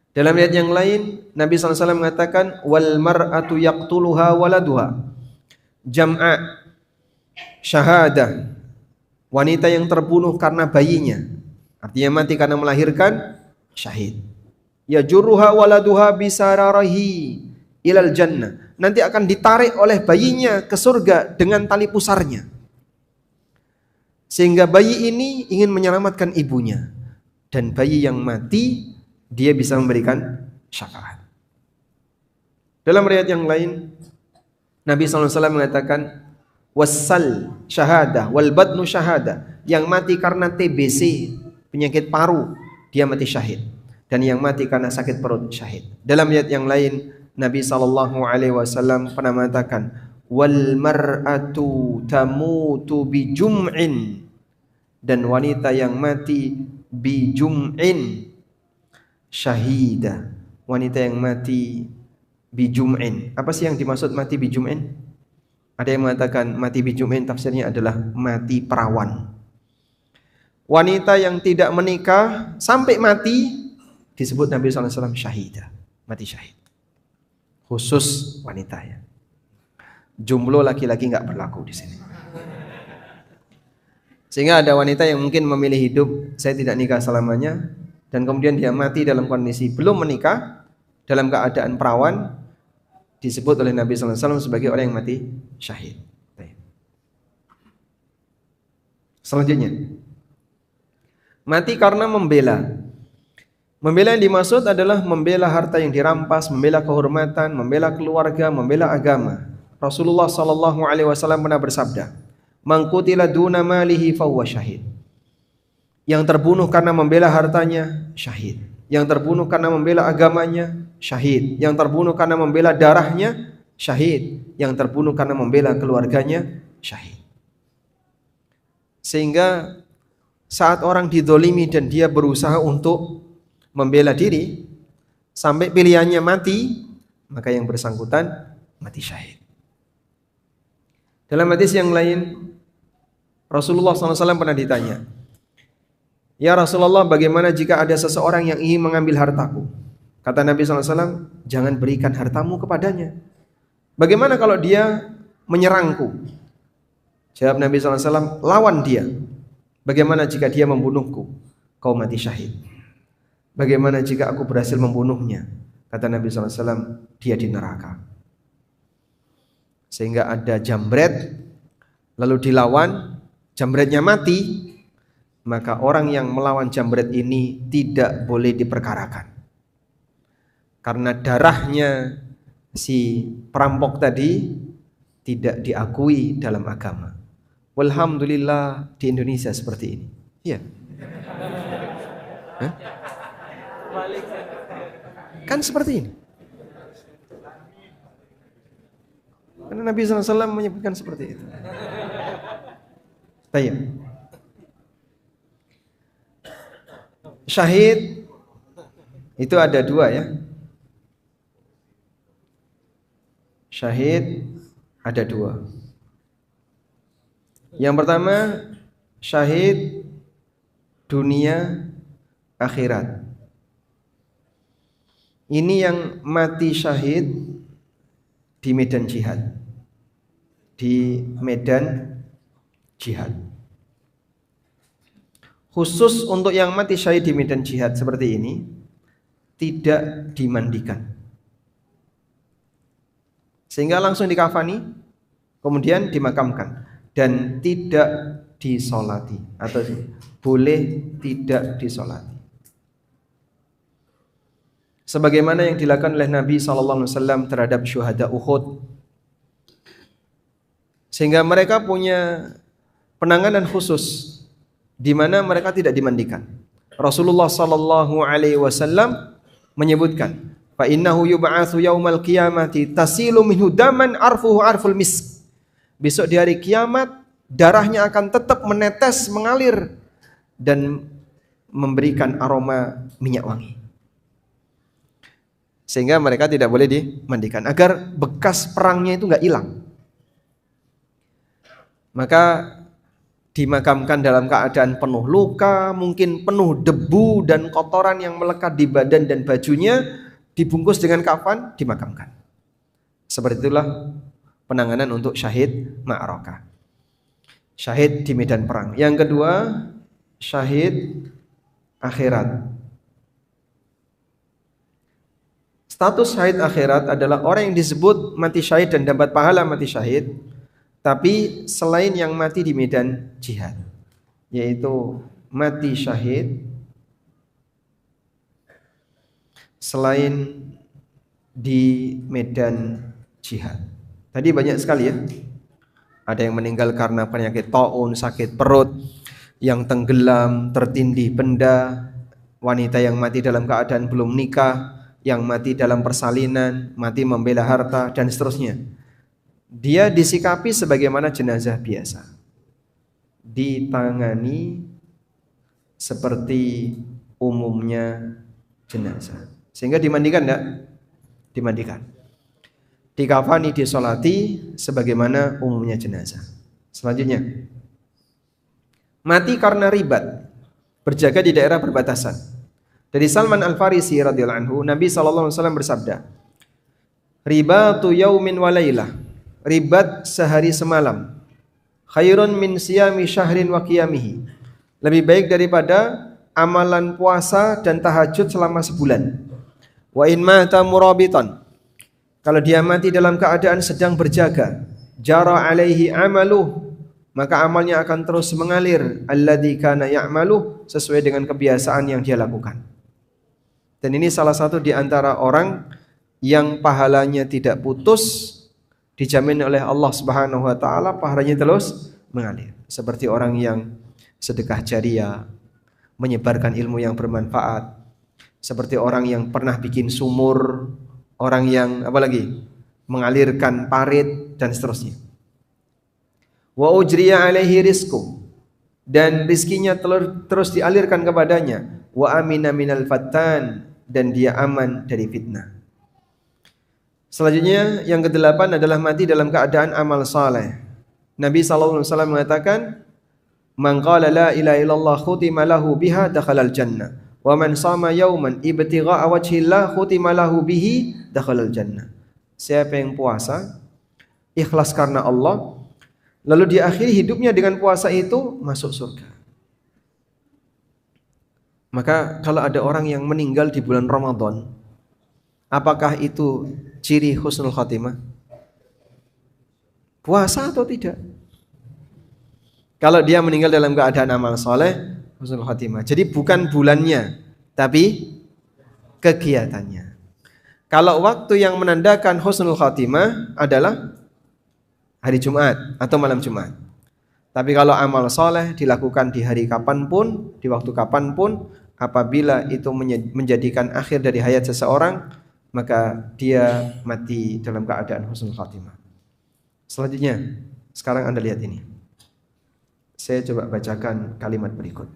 Dalam ayat yang lain, Nabi SAW mengatakan, wal mar'atu yaqtuluha waladuha. Jam'a syahadah, wanita yang terbunuh karena bayinya, artinya mati karena melahirkan, syahid. Ya jurruha waladuha bisararahi ilal jannah. Nanti akan ditarik oleh bayinya ke surga dengan tali pusarnya. Sehingga bayi ini ingin menyelamatkan ibunya. Dan bayi yang mati, dia bisa memberikan syafaat. Dalam riwayat yang lain, Nabi SAW mengatakan, wassal syahadah, wal batnu syahadah. Yang mati karena TBC, penyakit paru, dia mati syahid. Dan yang mati karena sakit perut syahid. Dalam ayat yang lain, Nabi SAW pernah mengatakan, wal mar'atu tamutu bi jum'in, dan wanita yang mati bi jum'in syahidah, wanita yang mati bi jum'in. Apa sih yang dimaksud mati bi jum'in? Ada yang mengatakan mati bi jum'in tafsirnya adalah mati perawan. Wanita yang tidak menikah sampai mati disebut Nabi SAW syahidah, mati syahid. Khusus wanita ya. Jomblo laki-laki nggak berlaku di sini. Sehingga ada wanita yang mungkin memilih hidup, saya tidak nikah selamanya, dan kemudian dia mati dalam kondisi belum menikah, dalam keadaan perawan, disebut oleh Nabi SAW sebagai orang yang mati syahid. Selanjutnya, mati karena membela. Membela yang dimaksud adalah membela harta yang dirampas, membela kehormatan, membela keluarga, membela agama. Rasulullah SAW pernah bersabda, man qutila duna malihi fahuwa syahid. Yang terbunuh karena membela hartanya, syahid. Yang terbunuh karena membela agamanya, syahid. Yang terbunuh karena membela darahnya, syahid. Yang terbunuh karena membela keluarganya, syahid. Sehingga saat orang didolimi dan dia berusaha untuk membela diri sampai pilihannya mati, maka yang bersangkutan mati syahid. Dalam hadis yang lain, Rasulullah SAW pernah ditanya, ya Rasulullah, bagaimana jika ada seseorang yang ingin mengambil hartaku? Kata Nabi SAW, jangan berikan hartamu kepadanya. Bagaimana kalau dia menyerangku? Jawab Nabi SAW, lawan dia. Bagaimana jika dia membunuhku? Kau mati syahid. Bagaimana jika aku berhasil membunuhnya? Kata Nabi SAW, dia di neraka. Sehingga ada jambret, lalu dilawan, jambretnya mati, maka orang yang melawan jambret ini tidak boleh diperkarakan. Karena darahnya si perampok tadi tidak diakui dalam agama. Walhamdulillah di Indonesia seperti ini. Iya. Hah? Kan seperti ini. Karena Nabi SAW menyebutkan seperti itu. Baik. Syahid itu ada 2 ya. Syahid ada 2. Yang pertama, syahid dunia akhirat. Ini yang mati syahid di medan jihad, di medan jihad. Khusus untuk yang mati syahid di medan jihad seperti ini tidak dimandikan, sehingga langsung dikafani kemudian dimakamkan dan tidak disolati, atau boleh tidak disolati, sebagaimana yang dilakukan oleh Nabi SAW terhadap syuhada Uhud, sehingga mereka punya penanganan khusus di mana mereka tidak dimandikan. Rasulullah SAW menyebutkan, fa innahu yub'atsu yaumal qiyamati tasilu minhu daman arfuhu arful misk. Besok di hari kiamat darahnya akan tetap menetes, mengalir dan memberikan aroma minyak wangi. Sehingga mereka tidak boleh dimandikan agar bekas perangnya itu enggak hilang. Maka dimakamkan dalam keadaan penuh luka, mungkin penuh debu dan kotoran yang melekat di badan dan bajunya, dibungkus dengan kafan, dimakamkan. Seperti itulah penanganan untuk syahid ma'rakah, syahid di medan perang. Yang kedua, syahid akhirat. Status syahid akhirat adalah orang yang disebut mati syahid dan dapat pahala mati syahid, tapi selain yang mati di medan jihad, yaitu mati syahid selain di medan jihad. Tadi banyak sekali ya. Ada yang meninggal karena penyakit taun, sakit perut, yang tenggelam, tertindih benda, wanita yang mati dalam keadaan belum nikah, yang mati dalam persalinan, mati membela harta, dan seterusnya. Dia disikapi sebagaimana jenazah biasa, ditangani seperti umumnya jenazah. Sehingga dimandikan enggak? Dimandikan. Dikafani, disolati sebagaimana umumnya jenazah. Selanjutnya, mati karena ribat, berjaga di daerah perbatasan. Dari Salman Al-Farisi radhiyallahu anhu, Nabi SAW bersabda, ribatu yaumin wa lailah, ribat sehari semalam, khairun min siyami syahrin wa qiyamihi, lebih baik daripada amalan puasa dan tahajud selama sebulan. Wa in mata murabitan, kalau dia mati dalam keadaan sedang berjaga, jara alaihi amaluh, maka amalnya akan terus mengalir, alladzi kana ya'maluh, sesuai dengan kebiasaan yang dia lakukan. Dan ini salah satu di antara orang yang pahalanya tidak putus, dijamin oleh Allah Subhanahu wa taala pahalanya terus mengalir. Seperti orang yang sedekah jariah, menyebarkan ilmu yang bermanfaat, seperti orang yang pernah bikin sumur, orang yang apalagi mengalirkan parit dan seterusnya. Wa ujriya alaihi rizqu, dan rizkinya terus dialirkan kepadanya. Wa amina minal fattan, dan dia aman dari fitnah. Selanjutnya yang ke-8 adalah mati dalam keadaan amal saleh. Nabi SAW mengatakan, man qala la ilaha illallah khutima lahu biha dakhalal jannah, wa man sama yauman ibtigha'a wajhillah khutima lahu bihi dakhalal jannah. Siapa yang puasa ikhlas karena Allah, lalu diakhiri hidupnya dengan puasa itu, masuk surga. Maka kalau ada orang yang meninggal di bulan Ramadan, apakah itu ciri husnul khatimah? Puasa atau tidak? Kalau dia meninggal dalam keadaan amal soleh, husnul khatimah. Jadi bukan bulannya, tapi kegiatannya. Kalau waktu yang menandakan husnul khatimah adalah hari Jumat atau malam Jumat. Tapi kalau amal soleh dilakukan di hari kapanpun, di waktu kapanpun, apabila itu menjadikan akhir dari hayat seseorang, maka dia mati dalam keadaan husnul khatimah. Selanjutnya, sekarang Anda lihat ini. Saya coba bacakan kalimat berikut.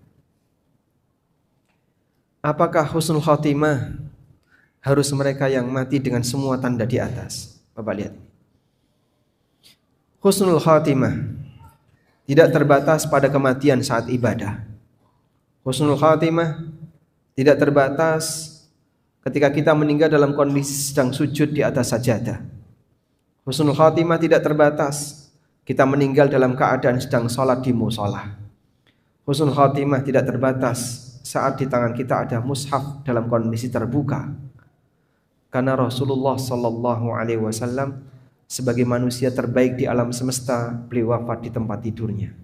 Apakah husnul khatimah harus mereka yang mati dengan semua tanda di atas? Bapak lihat. Husnul khatimah tidak terbatas pada kematian saat ibadah. Husnul khatimah tidak terbatas ketika kita meninggal dalam kondisi sedang sujud di atas sajadah. Husnul khatimah tidak terbatas Kita meninggal dalam keadaan sedang sholat di musola. Husnul khatimah tidak terbatas saat di tangan kita ada mushaf dalam kondisi terbuka. Karena Rasulullah sallallahu alaihi wasallam sebagai manusia terbaik di alam semesta, beliau wafat di tempat tidurnya.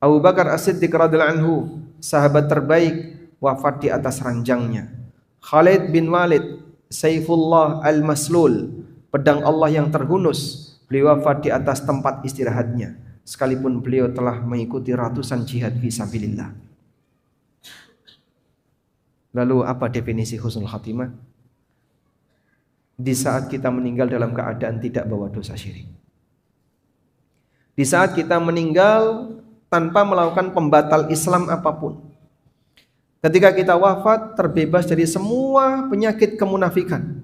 Abu Bakar As-Siddiq radhiyallahu anhu, sahabat terbaik, wafat di atas ranjangnya. Khalid bin Walid, Saifullah al-Maslul, pedang Allah yang terhunus, beliau wafat di atas tempat istirahatnya, sekalipun beliau telah mengikuti ratusan jihad fisabilillah. Lalu apa definisi husnul khatimah? Di saat kita meninggal dalam keadaan tidak bawa dosa syirik. Di saat kita meninggal tanpa melakukan pembatal Islam apapun. Ketika kita wafat terbebas dari semua penyakit kemunafikan.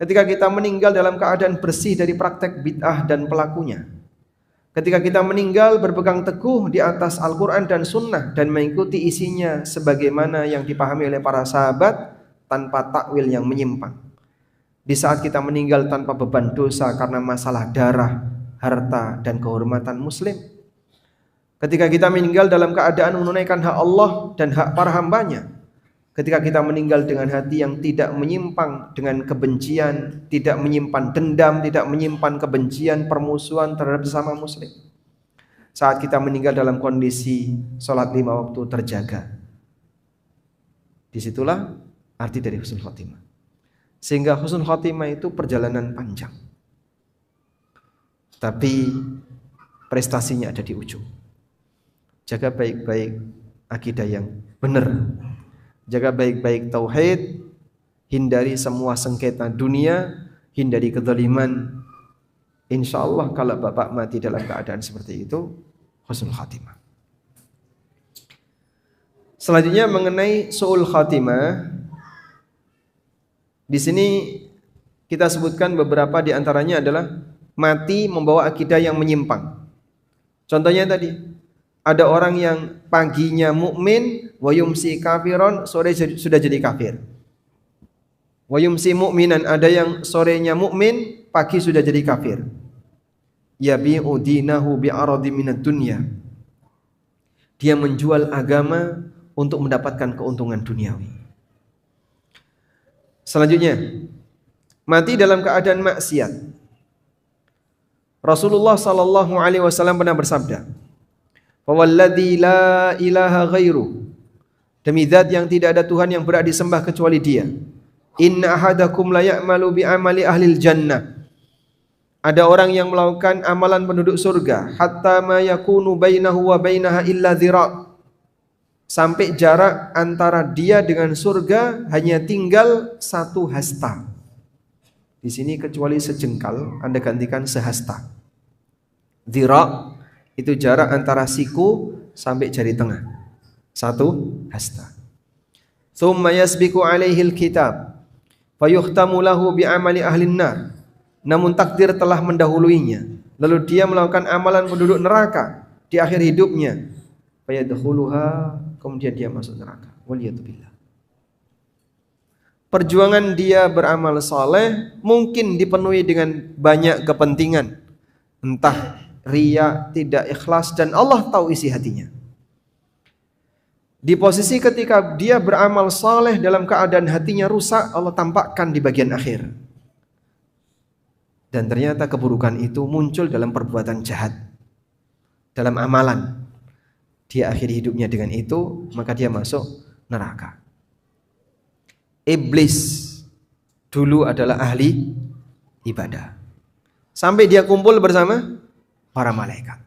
Ketika kita meninggal dalam keadaan bersih dari praktek bid'ah dan pelakunya. Ketika kita meninggal berpegang teguh di atas Al-Quran dan Sunnah dan mengikuti isinya sebagaimana yang dipahami oleh para sahabat tanpa takwil yang menyimpang. Di saat kita meninggal tanpa beban dosa karena masalah darah, harta, dan kehormatan muslim. Ketika kita meninggal dalam keadaan menunaikan hak Allah dan hak para hambanya. Ketika kita meninggal dengan hati yang tidak menyimpang dengan kebencian, tidak menyimpan dendam, tidak menyimpan kebencian, permusuhan terhadap sesama muslim. Saat kita meninggal dalam kondisi sholat 5 waktu terjaga. Disitulah arti dari husnul khatimah. Sehingga husnul khatimah itu perjalanan panjang. Tapi prestasinya ada di ujung. Jaga baik-baik akidah yang benar. Jaga baik-baik tauhid, hindari semua sengketa dunia, hindari kezaliman. Insyaallah kalau Bapak mati dalam keadaan seperti itu, husnul khatimah. Selanjutnya mengenai su'ul khatimah. Di sini kita sebutkan beberapa di antaranya adalah mati membawa akidah yang menyimpang. Contohnya tadi, ada orang yang paginya mukmin, wa yumsi kafiron, sore sudah jadi kafir. Wa yumsi mu'minan, ada yang sorenya mukmin, pagi sudah jadi kafir. Yabi'u dinahu bi'aradi minad dunya. Dia menjual agama untuk mendapatkan keuntungan duniawi. Selanjutnya, mati dalam keadaan maksiat. Rasulullah sallallahu alaihi wasallam pernah bersabda, "Fawalladzi la ilaha ghairu." Demi zat yang tidak ada Tuhan yang berhak disembah kecuali Dia. Inna ahadakum la ya'malu bi amali ahlil jannah. Ada orang yang melakukan amalan penduduk surga, hatta ma yakunu bainahu wa bainaha illa dhira'. Sampai jarak antara dia dengan surga hanya tinggal 1 hasta. Di sini kecuali sejengkal, Anda gantikan sehasta. Dhira' itu jarak antara siku sampai jari tengah. 1 hasta. Tsumma yasbiqu alaihi alkitab fayuhtamu lahu bi'amali ahlin nar. Namun takdir telah mendahuluinya, lalu dia melakukan amalan penduduk neraka di akhir hidupnya. Fayadkhuluha, kemudian dia masuk neraka. Waliyatubillah. Perjuangan dia beramal saleh mungkin dipenuhi dengan banyak kepentingan. Entah riya, tidak ikhlas, dan Allah tahu isi hatinya. Di posisi ketika dia beramal saleh dalam keadaan hatinya rusak, Allah tampakkan di bagian akhir. Dan ternyata keburukan itu muncul dalam perbuatan jahat, dalam amalan. Dia akhiri hidupnya dengan itu, maka dia masuk neraka. Iblis dulu adalah ahli ibadah. Sampai dia kumpul bersama para malaikat.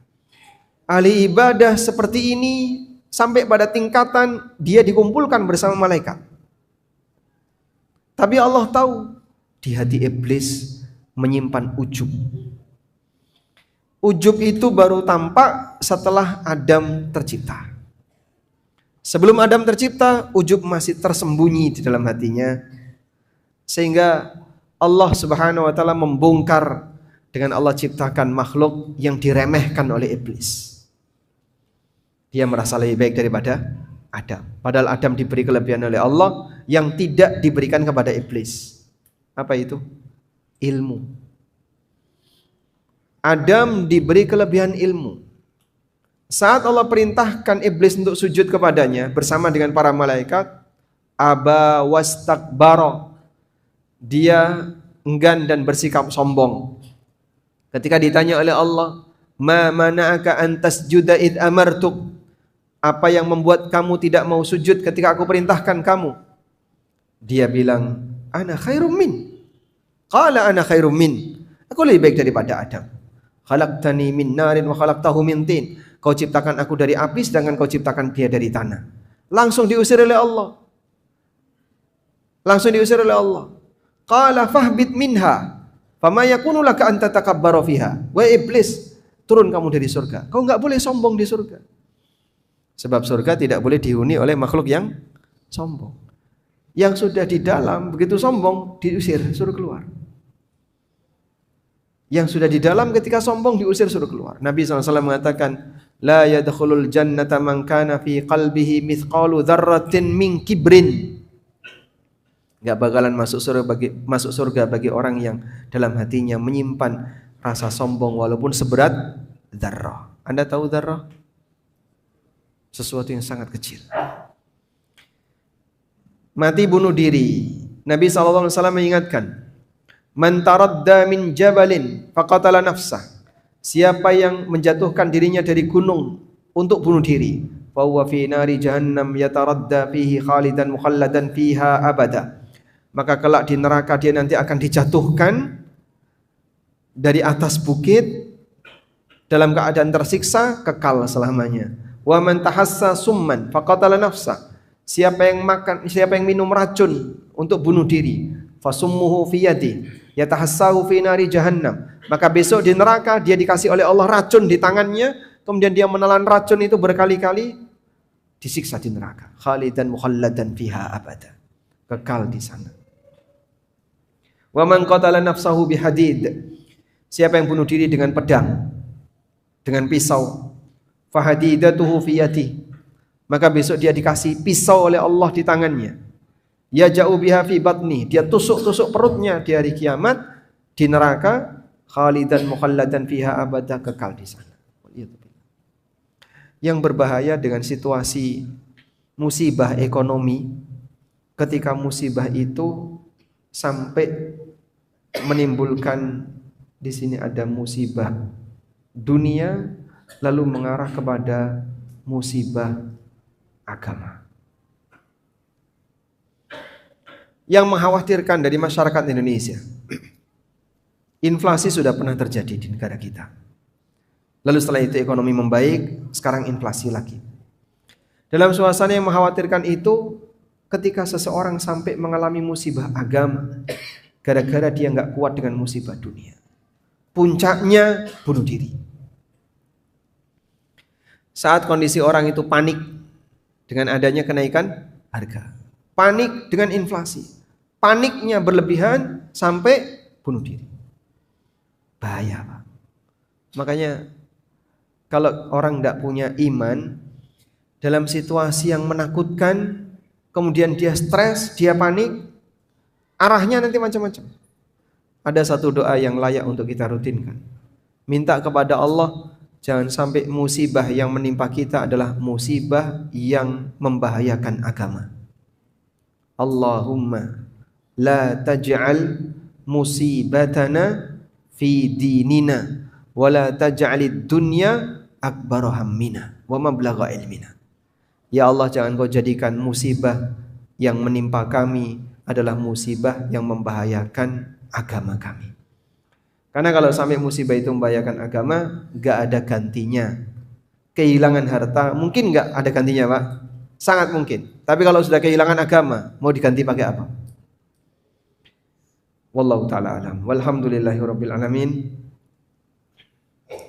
Ahli ibadah seperti ini sampai pada tingkatan dia dikumpulkan bersama malaikat. Tapi Allah tahu di hati iblis menyimpan ujub. Ujub itu baru tampak setelah Adam tercipta. Sebelum Adam tercipta, ujub masih tersembunyi di dalam hatinya. Sehingga Allah Subhanahu wa taala membongkar dengan Allah ciptakan makhluk yang diremehkan oleh iblis. Dia merasa lebih baik daripada Adam. Padahal Adam diberi kelebihan oleh Allah yang tidak diberikan kepada iblis. Apa itu? Ilmu. Adam diberi kelebihan ilmu. Saat Allah perintahkan iblis untuk sujud kepadanya bersama dengan para malaikat, aba wastakbara, dia enggan dan bersikap sombong. Ketika ditanya oleh Allah, ma mana'aka an tasjuda id amartuk, apa yang membuat kamu tidak mau sujud ketika aku perintahkan kamu? Dia bilang, ana khairum min. Qala ana khairum min. Aku lebih baik daripada Adam. Khalaqtani min narin wa khalaqtahu min tin. Kau ciptakan aku dari api sedangkan kau ciptakan dia dari tanah. Langsung diusir oleh Allah. Langsung diusir oleh Allah. Qala fahbit minha fama yakunu laka an tatakabbara fiha. Wahai iblis, turun kamu dari surga. Kau enggak boleh sombong di surga. Sebab surga tidak boleh dihuni oleh makhluk yang sombong. Yang sudah di dalam begitu sombong diusir, suruh keluar. Yang sudah di dalam ketika sombong diusir, suruh keluar. Nabi SAW mengatakan, la yadkhulul jannata man kana fi qalbihi mithqalu dzarratin min kibrin. Enggak bakalan masuk surga bagi orang yang dalam hatinya menyimpan rasa sombong walaupun seberat dzarrah. Anda tahu dzarrah? Sesuatu yang sangat kecil. Mati bunuh diri. Nabi SAW mengingatkan, man taradda min jabalin faqatala nafsah. Siapa yang menjatuhkan dirinya dari gunung untuk bunuh diri, fa huwa fi nari jahannam yataradda fihi khalidan mukhalladan fiha abada. Maka kelak di neraka dia nanti akan dijatuhkan dari atas bukit dalam keadaan tersiksa kekal selamanya. Wa man tahassa summan faqatala nafsah. Siapa yang minum racun untuk bunuh diri, fasummuhu fi yadi yatahassahu fi nari jahannam. Maka besok di neraka dia dikasih oleh Allah racun di tangannya, kemudian dia menelan racun itu berkali-kali, disiksa di neraka. Khalidan mukhalladan fiha abada. Kekal di sana. Wa man qatala nafsahu bihadid. Siapa yang bunuh diri dengan pedang, dengan pisau, fahadidatuhu fi yadi. Maka besok dia dikasih pisau oleh Allah di tangannya. Ya ja'u biha fi batni, dia tusuk-tusuk perutnya di hari kiamat di neraka, khalidan mukhalladan fiha abada, kekal di sana. Yang berbahaya dengan situasi musibah ekonomi, ketika musibah itu sampai menimbulkan, di sini ada musibah dunia lalu mengarah kepada musibah agama. Yang mengkhawatirkan dari masyarakat Indonesia, inflasi sudah pernah terjadi di negara kita. Lalu setelah itu ekonomi membaik, sekarang inflasi lagi. Dalam suasana yang mengkhawatirkan itu, ketika seseorang sampai mengalami musibah agama, gara-gara dia nggak kuat dengan musibah dunia, puncaknya bunuh diri. Saat kondisi orang itu panik dengan adanya kenaikan harga, panik dengan inflasi, paniknya berlebihan sampai bunuh diri. Bahaya, Pak. Makanya kalau orang tidak punya iman, dalam situasi yang menakutkan, kemudian dia stres, dia panik, arahnya nanti macam-macam. Ada satu doa yang layak untuk kita rutinkan. Minta kepada Allah, jangan sampai musibah yang menimpa kita adalah musibah yang membahayakan agama. Allahumma la taj'al musibatana fi dinina wa la taj'alid dunya akbar hammina wa mablagha ilmina. Ya Allah, jangan kau jadikan musibah yang menimpa kami adalah musibah yang membahayakan agama kami. Karena kalau sampai musibah itu membahayakan agama, gak ada gantinya. Kehilangan harta mungkin gak ada gantinya, Pak. Sangat mungkin. Tapi kalau sudah kehilangan agama, mau diganti pakai apa? Wallahu ta'ala alam. Walhamdulillahirabbil alamin.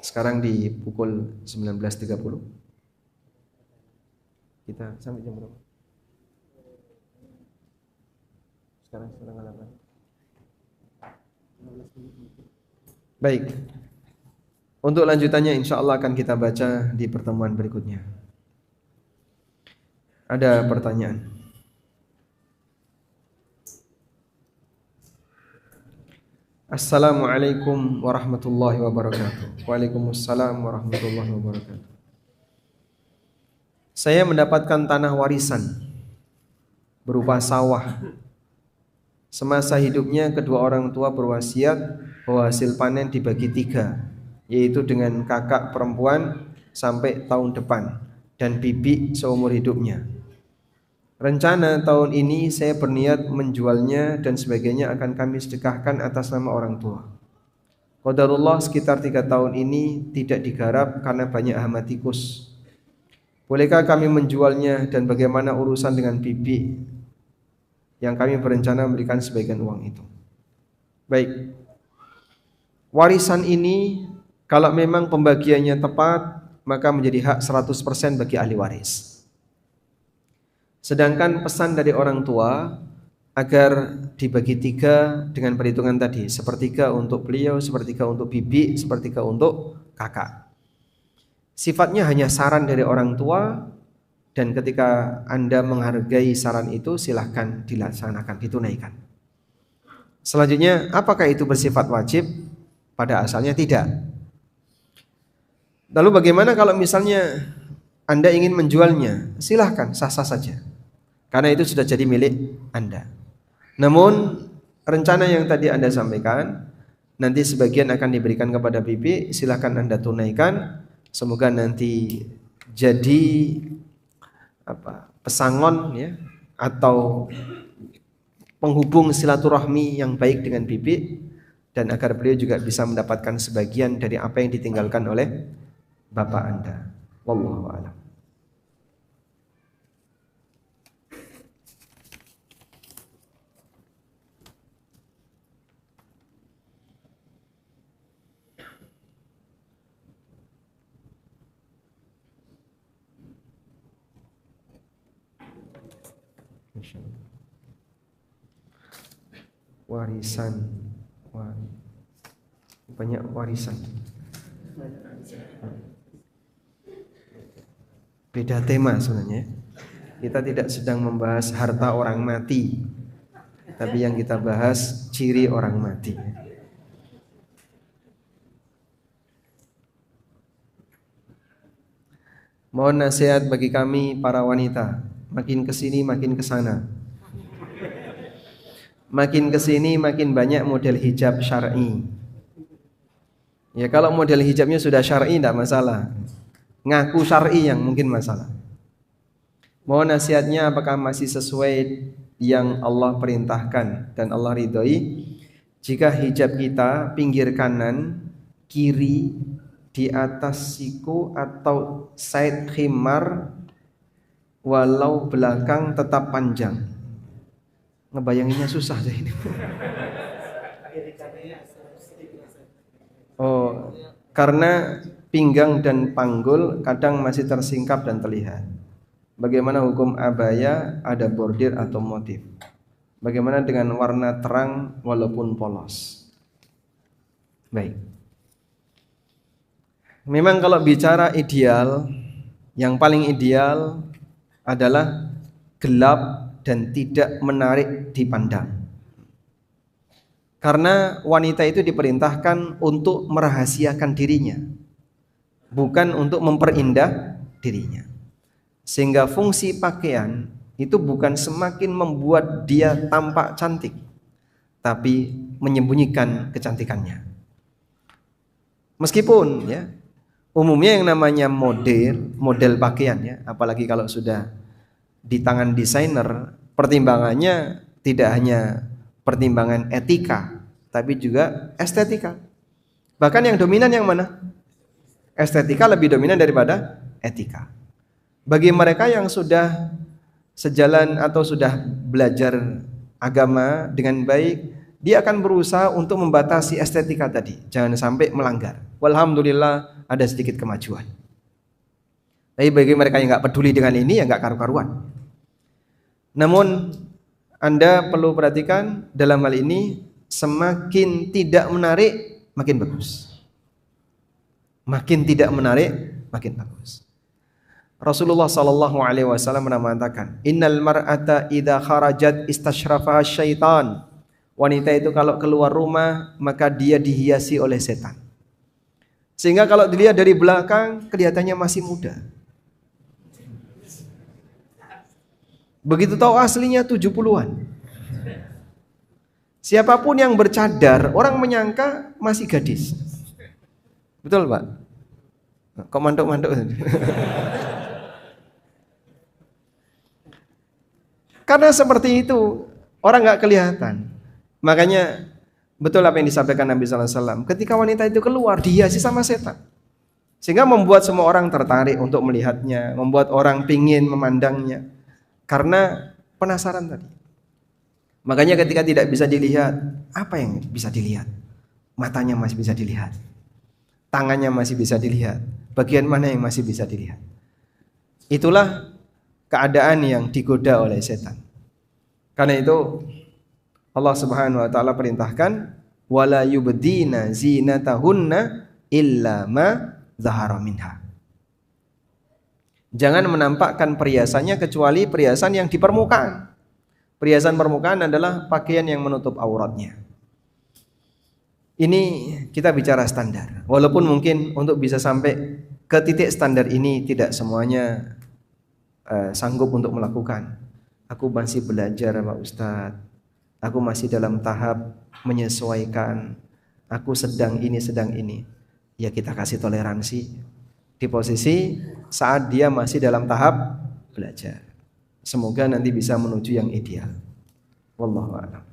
Sekarang di pukul 19.30. Kita sampai jam berapa? Sekarang 7:30. Baik. Untuk lanjutannya insyaallah akan kita baca di pertemuan berikutnya. Ada pertanyaan? Assalamualaikum warahmatullahi wabarakatuh. Waalaikumsalam warahmatullahi wabarakatuh. Saya mendapatkan tanah warisan berupa sawah. Semasa hidupnya kedua orang tua berwasiat bahwa hasil panen dibagi 3, yaitu dengan kakak perempuan sampai tahun depan dan bibi seumur hidupnya. Rencana tahun ini saya berniat menjualnya dan sebagainya akan kami sedekahkan atas nama orang tua. Qadarullah sekitar 3 tahun ini tidak digarap karena banyak hama tikus. Bolehkah kami menjualnya dan bagaimana urusan dengan bibi yang kami berencana memberikan sebagian uang itu? Baik. Warisan ini kalau memang pembagiannya tepat maka menjadi hak 100% bagi ahli waris. Sedangkan pesan dari orang tua agar dibagi 3 dengan perhitungan tadi, sepertiga untuk beliau, sepertiga untuk bibi, sepertiga untuk kakak. Sifatnya hanya saran dari orang tua, dan ketika Anda menghargai saran itu silahkan dilaksanakan, ditunaikan. Selanjutnya, apakah itu bersifat wajib? Pada asalnya tidak. Lalu bagaimana kalau misalnya Anda ingin menjualnya? Silahkan, sah-sah saja. Karena itu sudah jadi milik Anda. Namun rencana yang tadi Anda sampaikan, nanti sebagian akan diberikan kepada bibi, silahkan Anda tunaikan. Semoga nanti jadi pesangon ya, atau penghubung silaturahmi yang baik dengan bibi, dan agar beliau juga bisa mendapatkan sebagian dari apa yang ditinggalkan oleh bapak Anda. Wallahu a'lam. Warisan, banyak warisan. Beda tema sebenarnya. Kita tidak sedang membahas harta orang mati, tapi yang kita bahas ciri orang mati. Mohon nasihat bagi kami para wanita. Makin kesini makin kesana. Makin kesini makin banyak model hijab syar'i. Ya kalau model hijabnya sudah syar'i tidak masalah. Ngaku syar'i yang mungkin masalah. Mohon nasihatnya apakah masih sesuai yang Allah perintahkan dan Allah ridhoi jika hijab kita pinggir kanan, kiri, di atas siku atau side khimar, walau belakang tetap panjang. Ngebayanginnya susah deh ini. Oh, karena pinggang dan panggul kadang masih tersingkap dan terlihat. Bagaimana hukum abaya, ada bordir atau motif? Bagaimana dengan warna terang walaupun polos? Baik. Memang kalau bicara ideal, yang paling ideal adalah gelap dan tidak menarik dipandang. Karena wanita itu diperintahkan untuk merahasiakan dirinya, bukan untuk memperindah dirinya. Sehingga fungsi pakaian itu bukan semakin membuat dia tampak cantik, tapi menyembunyikan kecantikannya. Meskipun ya, umumnya yang namanya model pakaian ya, apalagi kalau sudah di tangan desainer, pertimbangannya tidak hanya pertimbangan etika, tapi juga estetika. Bahkan yang dominan yang mana? Estetika lebih dominan daripada etika. Bagi mereka yang sudah sejalan atau sudah belajar agama dengan baik, dia akan berusaha untuk membatasi estetika tadi, jangan sampai melanggar. Walhamdulillah ada sedikit kemajuan. Tapi bagi mereka yang nggak peduli dengan ini, ya nggak karu-karuan. Namun Anda perlu perhatikan dalam hal ini, semakin tidak menarik makin bagus. Makin tidak menarik makin bagus. Rasulullah sallallahu alaihi wasallam mengatakan, "Innal mar'ata idza kharajat istashrafaha syaitan Wanita itu kalau keluar rumah maka dia dihiasi oleh setan. Sehingga kalau dilihat dari belakang kelihatannya masih muda. Begitu tahu aslinya 70-an. Siapapun yang bercadar, orang menyangka masih gadis. Betul, Pak? Kok mantuk-mantuk? Karena seperti itu, orang nggak kelihatan. Makanya betul apa yang disampaikan Nabi sallallahu alaihi wasallam. Ketika wanita itu keluar, dihiasi sama setan. Sehingga membuat semua orang tertarik untuk melihatnya, membuat orang pingin memandangnya. Karena penasaran tadi. Makanya ketika tidak bisa dilihat, apa yang bisa dilihat? Matanya masih bisa dilihat. Tangannya masih bisa dilihat. Bagian mana yang masih bisa dilihat? Itulah keadaan yang digoda oleh setan. Karena itu Allah Subhanahu wa taala perintahkan wala yubdina zinatahunna illa ma zahara minha. Jangan menampakkan perhiasannya kecuali perhiasan yang di permukaan. Perhiasan permukaan adalah pakaian yang menutup auratnya. Ini kita bicara standar. Walaupun mungkin untuk bisa sampai ke titik standar ini tidak semuanya sanggup untuk melakukan. Aku masih belajar Pak Ustadz. Aku masih dalam tahap menyesuaikan. Aku sedang ini. Ya kita kasih toleransi di posisi saat dia masih dalam tahap belajar. Semoga nanti bisa menuju yang ideal. Wallahu a'lam.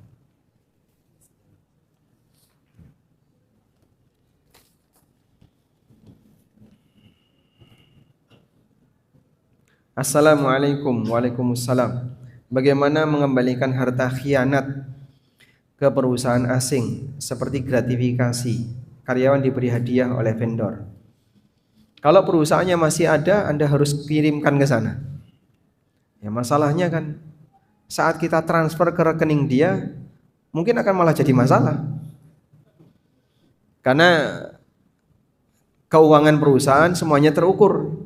Assalamualaikum. Waalaikumsalam. Bagaimana mengembalikan harta khianat ke perusahaan asing seperti gratifikasi karyawan diberi hadiah oleh vendor? Kalau perusahaannya masih ada, Anda harus kirimkan ke sana. Ya masalahnya kan saat kita transfer ke rekening dia mungkin akan malah jadi masalah. Karena keuangan perusahaan semuanya terukur.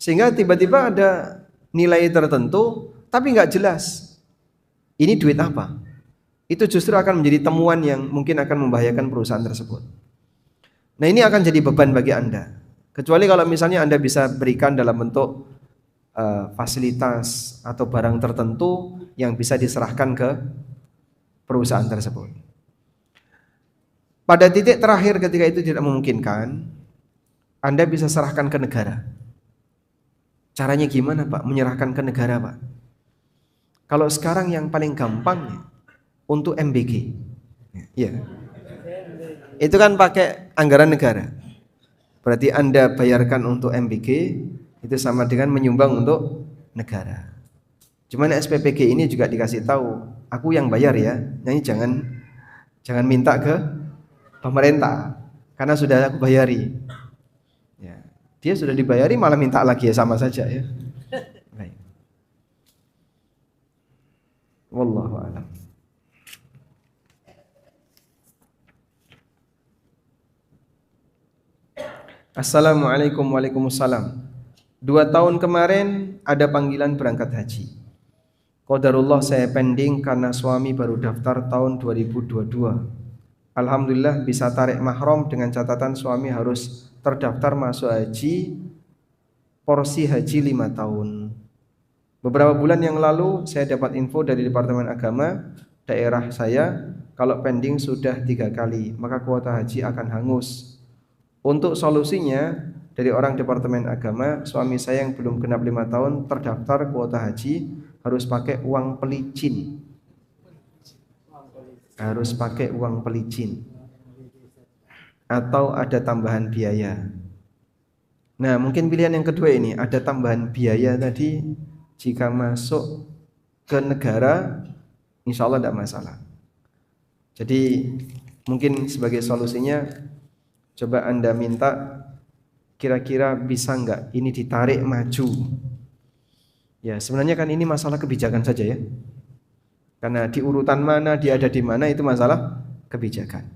Sehingga tiba-tiba ada nilai tertentu tapi nggak jelas ini duit apa. Itu justru akan menjadi temuan yang mungkin akan membahayakan perusahaan tersebut. Nah ini akan jadi beban bagi Anda. Kecuali kalau misalnya Anda bisa berikan dalam bentuk fasilitas atau barang tertentu yang bisa diserahkan ke perusahaan tersebut. Pada titik terakhir ketika itu tidak memungkinkan, Anda bisa serahkan ke negara. Caranya gimana Pak? Menyerahkan ke negara Pak. Kalau sekarang yang paling gampang untuk MBG. Ya. Itu kan pakai anggaran negara. Berarti Anda bayarkan untuk MBG itu sama dengan menyumbang untuk negara. Cuman SPPG ini juga dikasih tahu, aku yang bayar ya. Jadi jangan minta ke pemerintah karena sudah aku bayari. Ya. Dia sudah dibayari malah minta lagi ya sama saja ya. Baik. Wallahu a'lam. Assalamualaikum. Waalaikumsalam. 2 tahun kemarin ada panggilan berangkat haji. Qadarullah saya pending karena suami baru daftar tahun 2022. Alhamdulillah bisa tarik mahram dengan catatan suami harus terdaftar masuk haji porsi haji 5 tahun. Beberapa bulan yang lalu saya dapat info dari Departemen Agama daerah saya kalau pending sudah 3 kali maka kuota haji akan hangus. Untuk solusinya dari orang Departemen Agama, suami saya yang belum genap 5 tahun terdaftar kuota haji harus pakai uang pelicin. Harus pakai uang pelicin. Atau ada tambahan biaya. Nah, mungkin pilihan yang kedua ini, ada tambahan biaya tadi jika masuk ke negara insya Allah tidak masalah. Jadi mungkin sebagai solusinya coba Anda minta kira-kira bisa enggak ini ditarik maju. Ya, sebenarnya kan ini masalah kebijakan saja ya. Karena di urutan mana, dia ada di mana itu masalah kebijakan.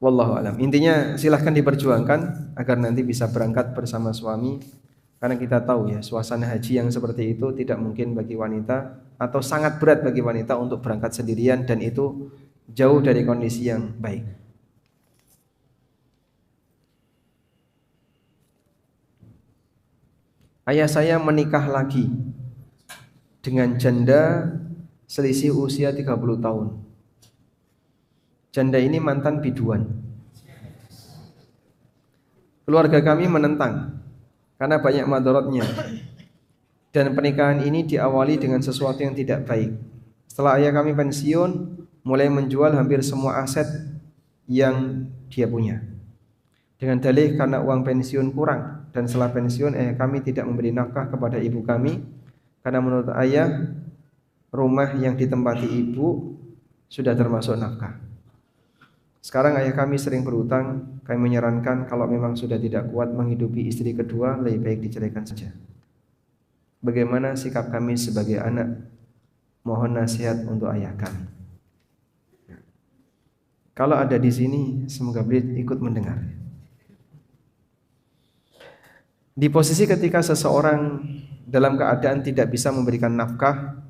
Wallahu alam. Intinya silahkan diperjuangkan agar nanti bisa berangkat bersama suami Karena kita tahu ya, suasana haji yang seperti itu tidak mungkin bagi wanita atau sangat berat bagi wanita untuk berangkat sendirian, dan itu jauh dari kondisi yang baik. Ayah saya menikah lagi dengan janda selisih usia 30 tahun. Janda ini mantan biduan. Keluarga kami menentang karena banyak madorotnya, dan pernikahan ini diawali dengan sesuatu yang tidak baik. Setelah ayah kami pensiun, mulai menjual hampir semua aset yang dia punya dengan dalih karena uang pensiun kurang, dan setelah pensiun ayah kami tidak memberi nafkah kepada ibu kami karena menurut ayah rumah yang ditempati ibu sudah termasuk nafkah. Sekarang ayah kami sering berutang. Kami menyarankan kalau memang sudah tidak kuat menghidupi istri kedua, lebih baik diceraikan saja. Bagaimana sikap kami sebagai anak? Mohon nasihat untuk ayah kami. Kalau ada di sini, semoga beliau ikut mendengar. Di posisi ketika seseorang dalam keadaan tidak bisa memberikan nafkah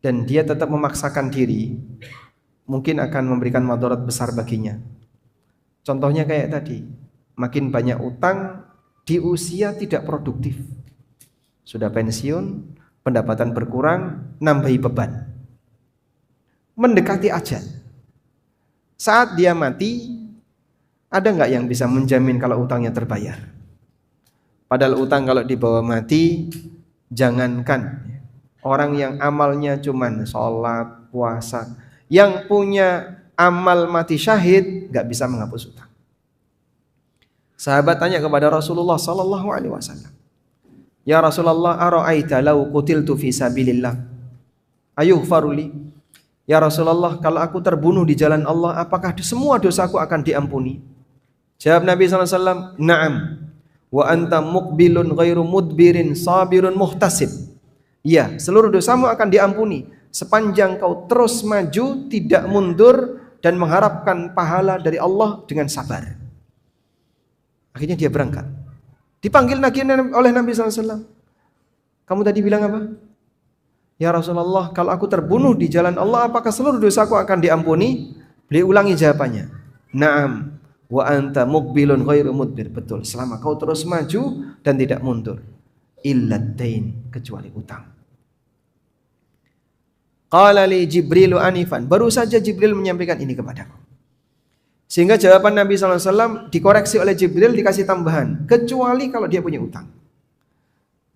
dan dia tetap memaksakan diri, mungkin akan memberikan madarat besar baginya. Contohnya kayak tadi, makin banyak utang di usia tidak produktif. Sudah pensiun, pendapatan berkurang, nambahi beban. Mendekati ajal. Saat dia mati, ada nggak yang bisa menjamin kalau utangnya terbayar? Padahal utang kalau dibawa mati, jangankan orang yang amalnya cuman sholat, puasa, yang punya amal mati syahid nggak bisa menghapus utang. Sahabat tanya kepada Rasulullah sallallahu alaihi wasallam, "Ya Rasulullah, ara'aita law qutiltu fi sabilillah ayughfaruli?" Ya Rasulullah, kalau aku terbunuh di jalan Allah, apakah semua dosaku akan diampuni? Jawab Nabi sallallahu alaihi wasallam, "Na'am. Wa anta muqbilun ghairu mudbirin sabirun muhtasib." Ya, seluruh dosamu akan diampuni sepanjang kau terus maju, tidak mundur, dan mengharapkan pahala dari Allah dengan sabar. Akhirnya dia berangkat. Dipanggil lagi oleh Nabi SAW. Kamu tadi bilang apa? Ya Rasulullah, kalau aku terbunuh di jalan Allah, apakah seluruh dosaku akan diampuni? Beliau ulangi jawabannya. Naam. Wa anta muqbilun ghairu mudbir. Betul, selama kau terus maju dan tidak mundur. Illad dain, kecuali utang. Qala li Jibrilu anifan. Baru saja Jibril menyampaikan ini kepadaku. Sehingga jawaban Nabi SAW dikoreksi oleh Jibril, dikasih tambahan. Kecuali kalau dia punya utang.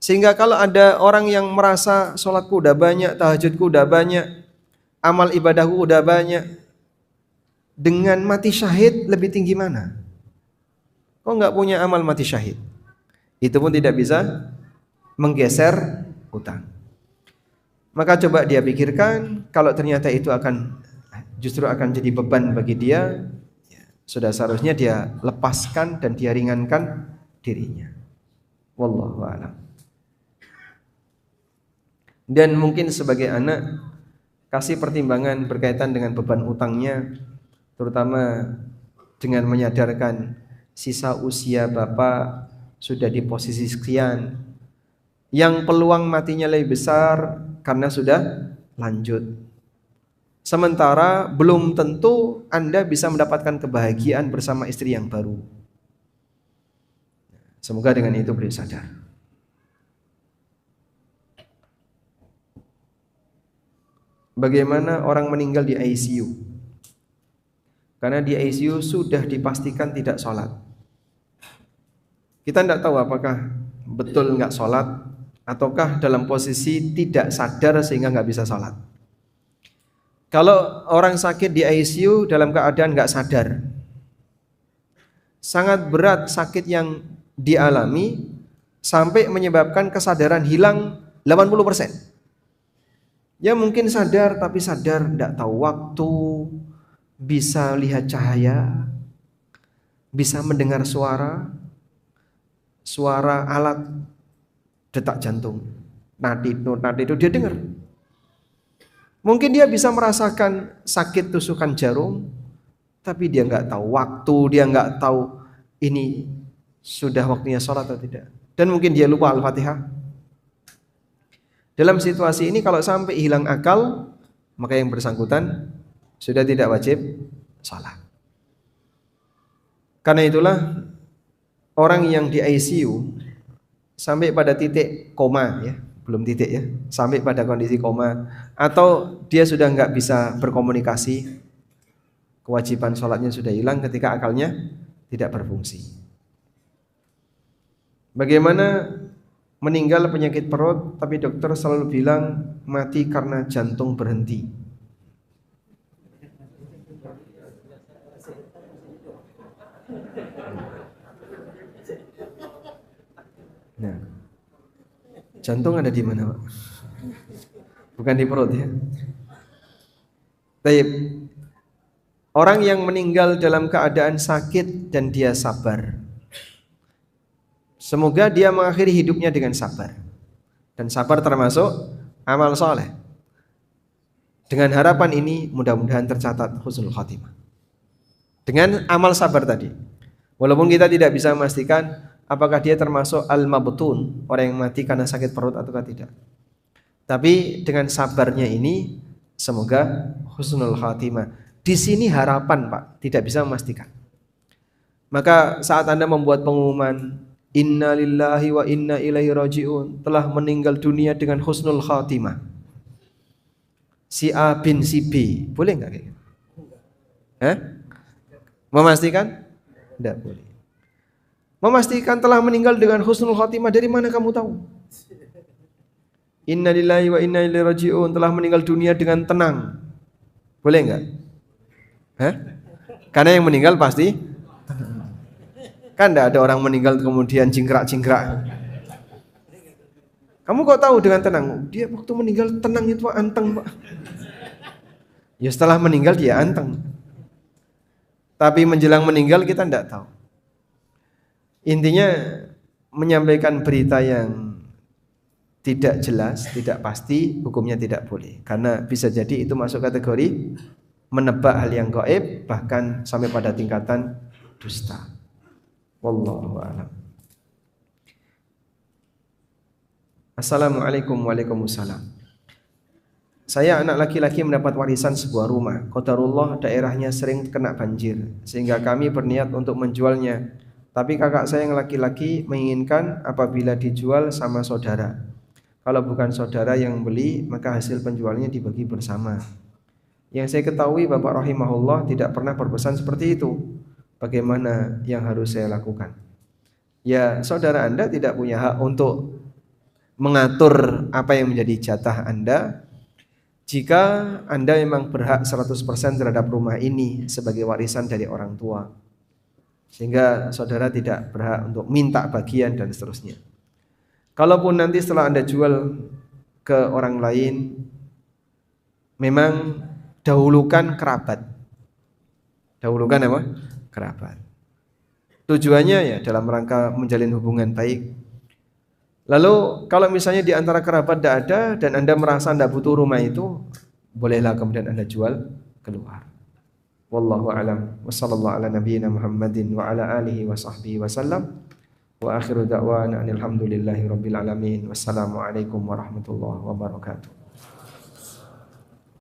Sehingga kalau ada orang yang merasa sholatku udah banyak, tahajudku udah banyak, amal ibadahku udah banyak, dengan mati syahid lebih tinggi mana? Kok nggak punya amal mati syahid? Itu pun tidak bisa menggeser utang. Maka coba dia pikirkan, kalau ternyata itu justru akan jadi beban bagi dia, sudah seharusnya dia lepaskan dan dia ringankan dirinya. Wallahu a'lam. Dan mungkin sebagai anak, kasih pertimbangan berkaitan dengan beban utangnya, terutama dengan menyadarkan sisa usia bapak sudah di posisi sekian, yang peluang matinya lebih besar karena sudah lanjut. Sementara belum tentu Anda bisa mendapatkan kebahagiaan bersama istri yang baru. Semoga dengan itu beliau sadar. Bagaimana orang meninggal di ICU? Karena di ICU sudah dipastikan tidak sholat. Kita tidak tahu apakah betul nggak sholat, ataukah dalam posisi tidak sadar sehingga nggak bisa sholat. Kalau orang sakit di ICU dalam keadaan nggak sadar, sangat berat sakit yang dialami sampai menyebabkan kesadaran hilang 80%. Ya mungkin sadar, tapi sadar tidak tahu waktu, bisa lihat cahaya, bisa mendengar suara alat detak jantung, nadi itu dia dengar. Mungkin dia bisa merasakan sakit tusukan jarum, tapi dia nggak tahu waktu, dia nggak tahu ini sudah waktunya sholat atau tidak. dan mungkin dia lupa Al-Fatihah. Dalam situasi ini kalau sampai hilang akal, maka yang bersangkutan sudah tidak wajib salat. Karena itulah orang yang di ICU sampai pada titik koma, ya, belum titik ya, sampai pada kondisi koma, atau dia sudah nggak bisa berkomunikasi, kewajiban sholatnya sudah hilang ketika akalnya tidak berfungsi. Bagaimana meninggal penyakit perut, tapi dokter selalu bilang mati karena jantung berhenti? Nah, jantung ada di mana, Pak? Bukan di perut ya. Baik. Orang yang meninggal dalam keadaan sakit dan dia sabar, semoga dia mengakhiri hidupnya dengan sabar. Dan sabar termasuk amal soleh. Dengan harapan ini mudah-mudahan tercatat husnul khatimah. Dengan amal sabar tadi. Walaupun kita tidak bisa memastikan apakah dia termasuk al-mabtun, orang yang mati karena sakit perut ataukah tidak. Tapi dengan sabarnya ini semoga husnul khatimah. Di sini harapan, Pak, tidak bisa memastikan. Maka saat Anda membuat pengumuman inna lillahi wa inna ilaihi raji'un, telah meninggal dunia dengan husnul khatimah, si A bin si B, boleh nggak kayak gitu? Memastikan? Tidak boleh. Memastikan telah meninggal dengan husnul khatimah, dari mana kamu tahu? Inna lillahi wa inna ilaihi raji'un, telah meninggal dunia dengan tenang, boleh nggak? Karena yang meninggal pasti kan tidak ada orang meninggal kemudian jingkrak-jingkrak. Kamu kok tahu dengan tenang? Dia waktu meninggal tenang itu anteng, Pak. Ya setelah meninggal dia anteng. Tapi menjelang meninggal kita tidak tahu. Intinya menyampaikan berita yang tidak jelas, tidak pasti, hukumnya tidak boleh. Karena bisa jadi itu masuk kategori menebak hal yang gaib, bahkan sampai pada tingkatan dusta. Wallahu a'lam. Assalamualaikum. Waalaikumsalam. Saya anak laki-laki mendapat warisan sebuah rumah. Qadarullah daerahnya sering kena banjir, sehingga kami berniat untuk menjualnya. Tapi kakak saya yang laki-laki menginginkan apabila dijual sama saudara. Kalau bukan saudara yang beli, maka hasil penjualnya dibagi bersama. Yang saya ketahui Bapak rahimahullah tidak pernah berpesan seperti itu. Bagaimana yang harus saya lakukan? Ya, saudara Anda tidak punya hak untuk mengatur apa yang menjadi jatah Anda. Jika Anda memang berhak 100% terhadap rumah ini sebagai warisan dari orang tua, sehingga saudara tidak berhak untuk minta bagian dan seterusnya. Kalaupun nanti setelah Anda jual ke orang lain, memang dahulukan kerabat. Dahulukan apa? Kerabat. Tujuannya ya dalam rangka menjalin hubungan baik. Lalu kalau misalnya di antara kerabat tidak ada dan Anda merasa tidak butuh rumah itu, bolehlah kemudian Anda jual keluar. Wallahu a'lam. Wassallallahu ala nabiyyina Muhammadin wa ala alihi wa sahbihi wasallam. Wa akhiru da'wana alhamdulillahi rabbil alamin. Wassalamualaikum warahmatullahi wabarakatuh.